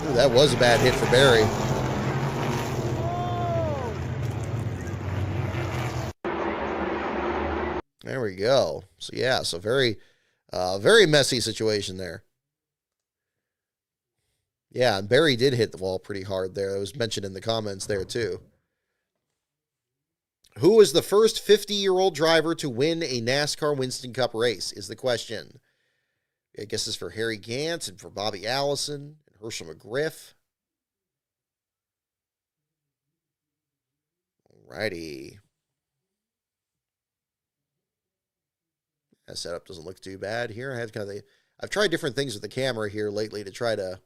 Ooh, that was a bad hit for Barry. There we go. So yeah, so very messy situation there. Yeah, and Barry did hit the wall pretty hard there. It was mentioned in the comments there too. Who was the first 50-year-old driver to win a NASCAR Winston Cup race is the question. I guess this is for Harry Gant and for Bobby Allison and Herschel McGriff. Alrighty. That setup doesn't look too bad here. I've tried different things with the camera here lately to try to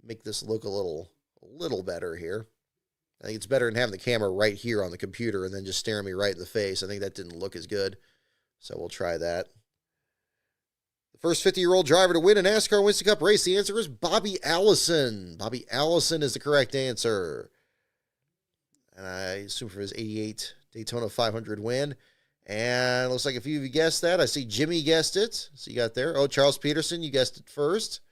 make this look a little better here. I think it's better than having the camera right here on the computer and then just staring me right in the face. I think that didn't look as good. So we'll try that. The first 50-year-old driver to win a NASCAR Winston Cup race, the answer is Bobby Allison. Bobby Allison is the correct answer. And I assume for his 88 Daytona 500 win. And it looks like a few of you guessed that. I see Jimmy guessed it. So you got there. Oh, Charles Peterson, you guessed it first.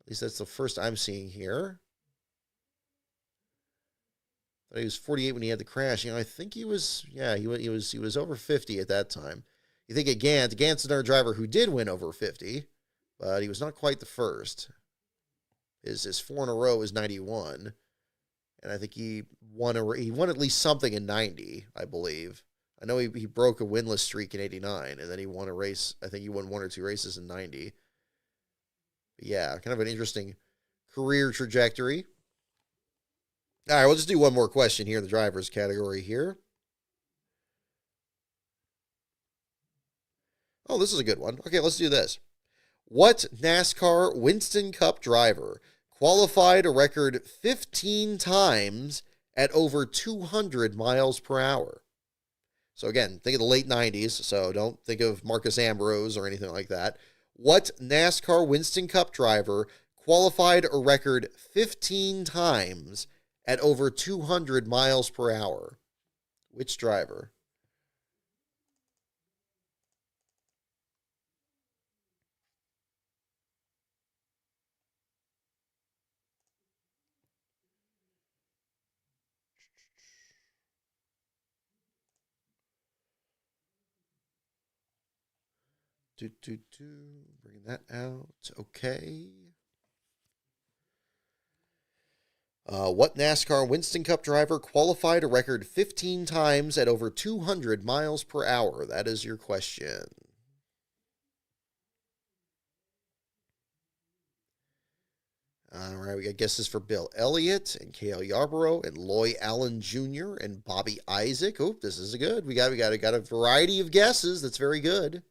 At least that's the first I'm seeing here. Thought he was 48 when he had the crash. I think he was, yeah, he was over 50 at that time. You think of Gant. Gant's another driver who did win over 50, but he was not quite the first. His 4 in a row is 91. And I think he won at least something in 90, I believe. I know he broke a winless streak in 89, and then he won a race. I think he won 1 or 2 races in 90. But yeah, kind of an interesting career trajectory. All right, we'll just do one more question here in the drivers category here. Oh, this is a good one. Okay, let's do this. What NASCAR Winston Cup driver qualified a record 15 times at over 200 miles per hour? So again, think of the late 90s, so don't think of Marcus Ambrose or anything like that. What NASCAR Winston Cup driver qualified a record 15 times at over 200 miles per hour? Which driver? Bring that out. Okay. What NASCAR Winston Cup driver qualified a record 15 times at over 200 miles per hour? That is your question. All right, we got guesses for Bill Elliott and Cale Yarborough and Loy Allen Jr. and Bobby Isaac. Oh, this is good. We got a variety of guesses. That's very good.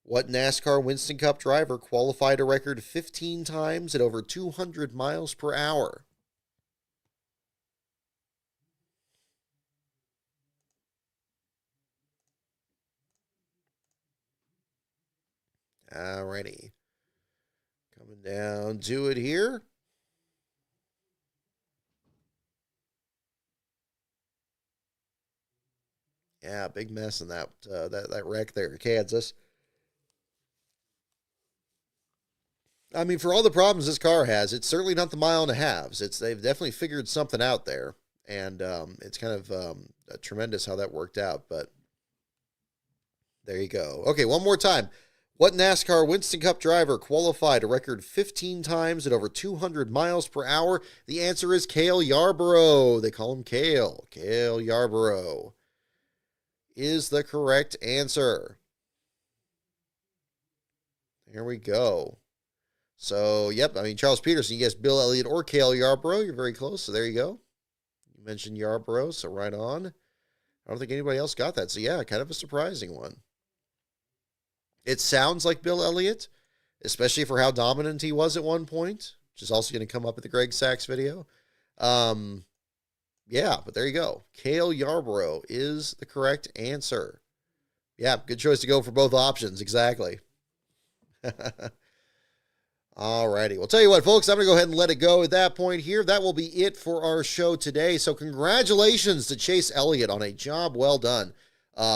What NASCAR Winston Cup driver qualified a record 15 times at over 200 miles per hour? Alrighty. Coming down to it here. Yeah, big mess in that wreck there, Kansas. I mean, for all the problems this car has, it's certainly not the mile and a halves. They've definitely figured something out there, and it's kind of tremendous how that worked out. But there you go. Okay, one more time. What NASCAR Winston Cup driver qualified a record 15 times at over 200 miles per hour? The answer is Cale Yarborough. They call him Cale. Cale Yarborough is the correct answer. Here we go. So, yep, I mean, Charles Peterson, you guessed Bill Elliott or Cale Yarborough. You're very close, so there you go. You mentioned Yarborough, so right on. I don't think anybody else got that. So, yeah, kind of a surprising one. It sounds like Bill Elliott, especially for how dominant he was at one point, which is also going to come up at the Greg Sachs video. Yeah, but there you go. Cale Yarborough is the correct answer. Yeah, good choice to go for both options. Exactly. Alrighty. Well, tell you what, folks, I'm going to go ahead and let it go at that point here. That will be it for our show today. So congratulations to Chase Elliott on a job well done.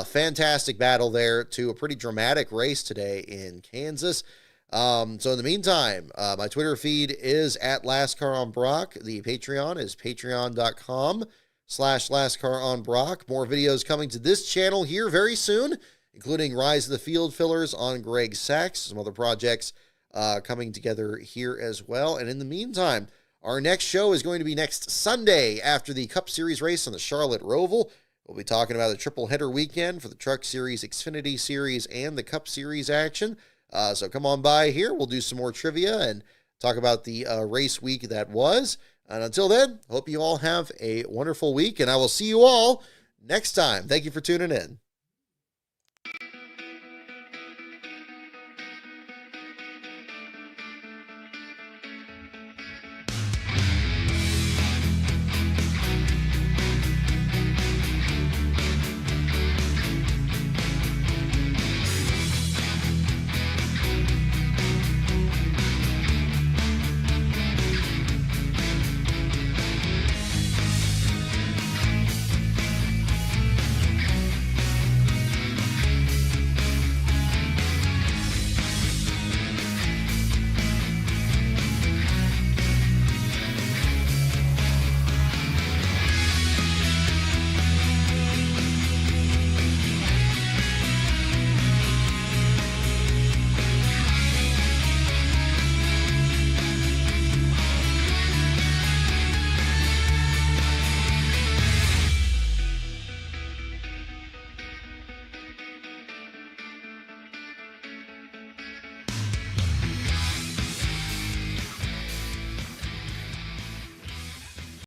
Fantastic battle there to a pretty dramatic race today in Kansas. So in the meantime, my Twitter feed is at Last Car on Brock. The Patreon is patreon.com/LastCarOnBrock. More videos coming to this channel here very soon, including Rise of the Field fillers on Greg Sachs, some other projects coming together here as well. And in the meantime, our next show is going to be next Sunday after the Cup Series race on the Charlotte Roval. We'll be talking about a triple header weekend for the Truck Series, Xfinity Series, and the Cup Series action. So come on by here. We'll do some more trivia and talk about the race week that was. And until then, hope you all have a wonderful week, and I will see you all next time. Thank you for tuning in.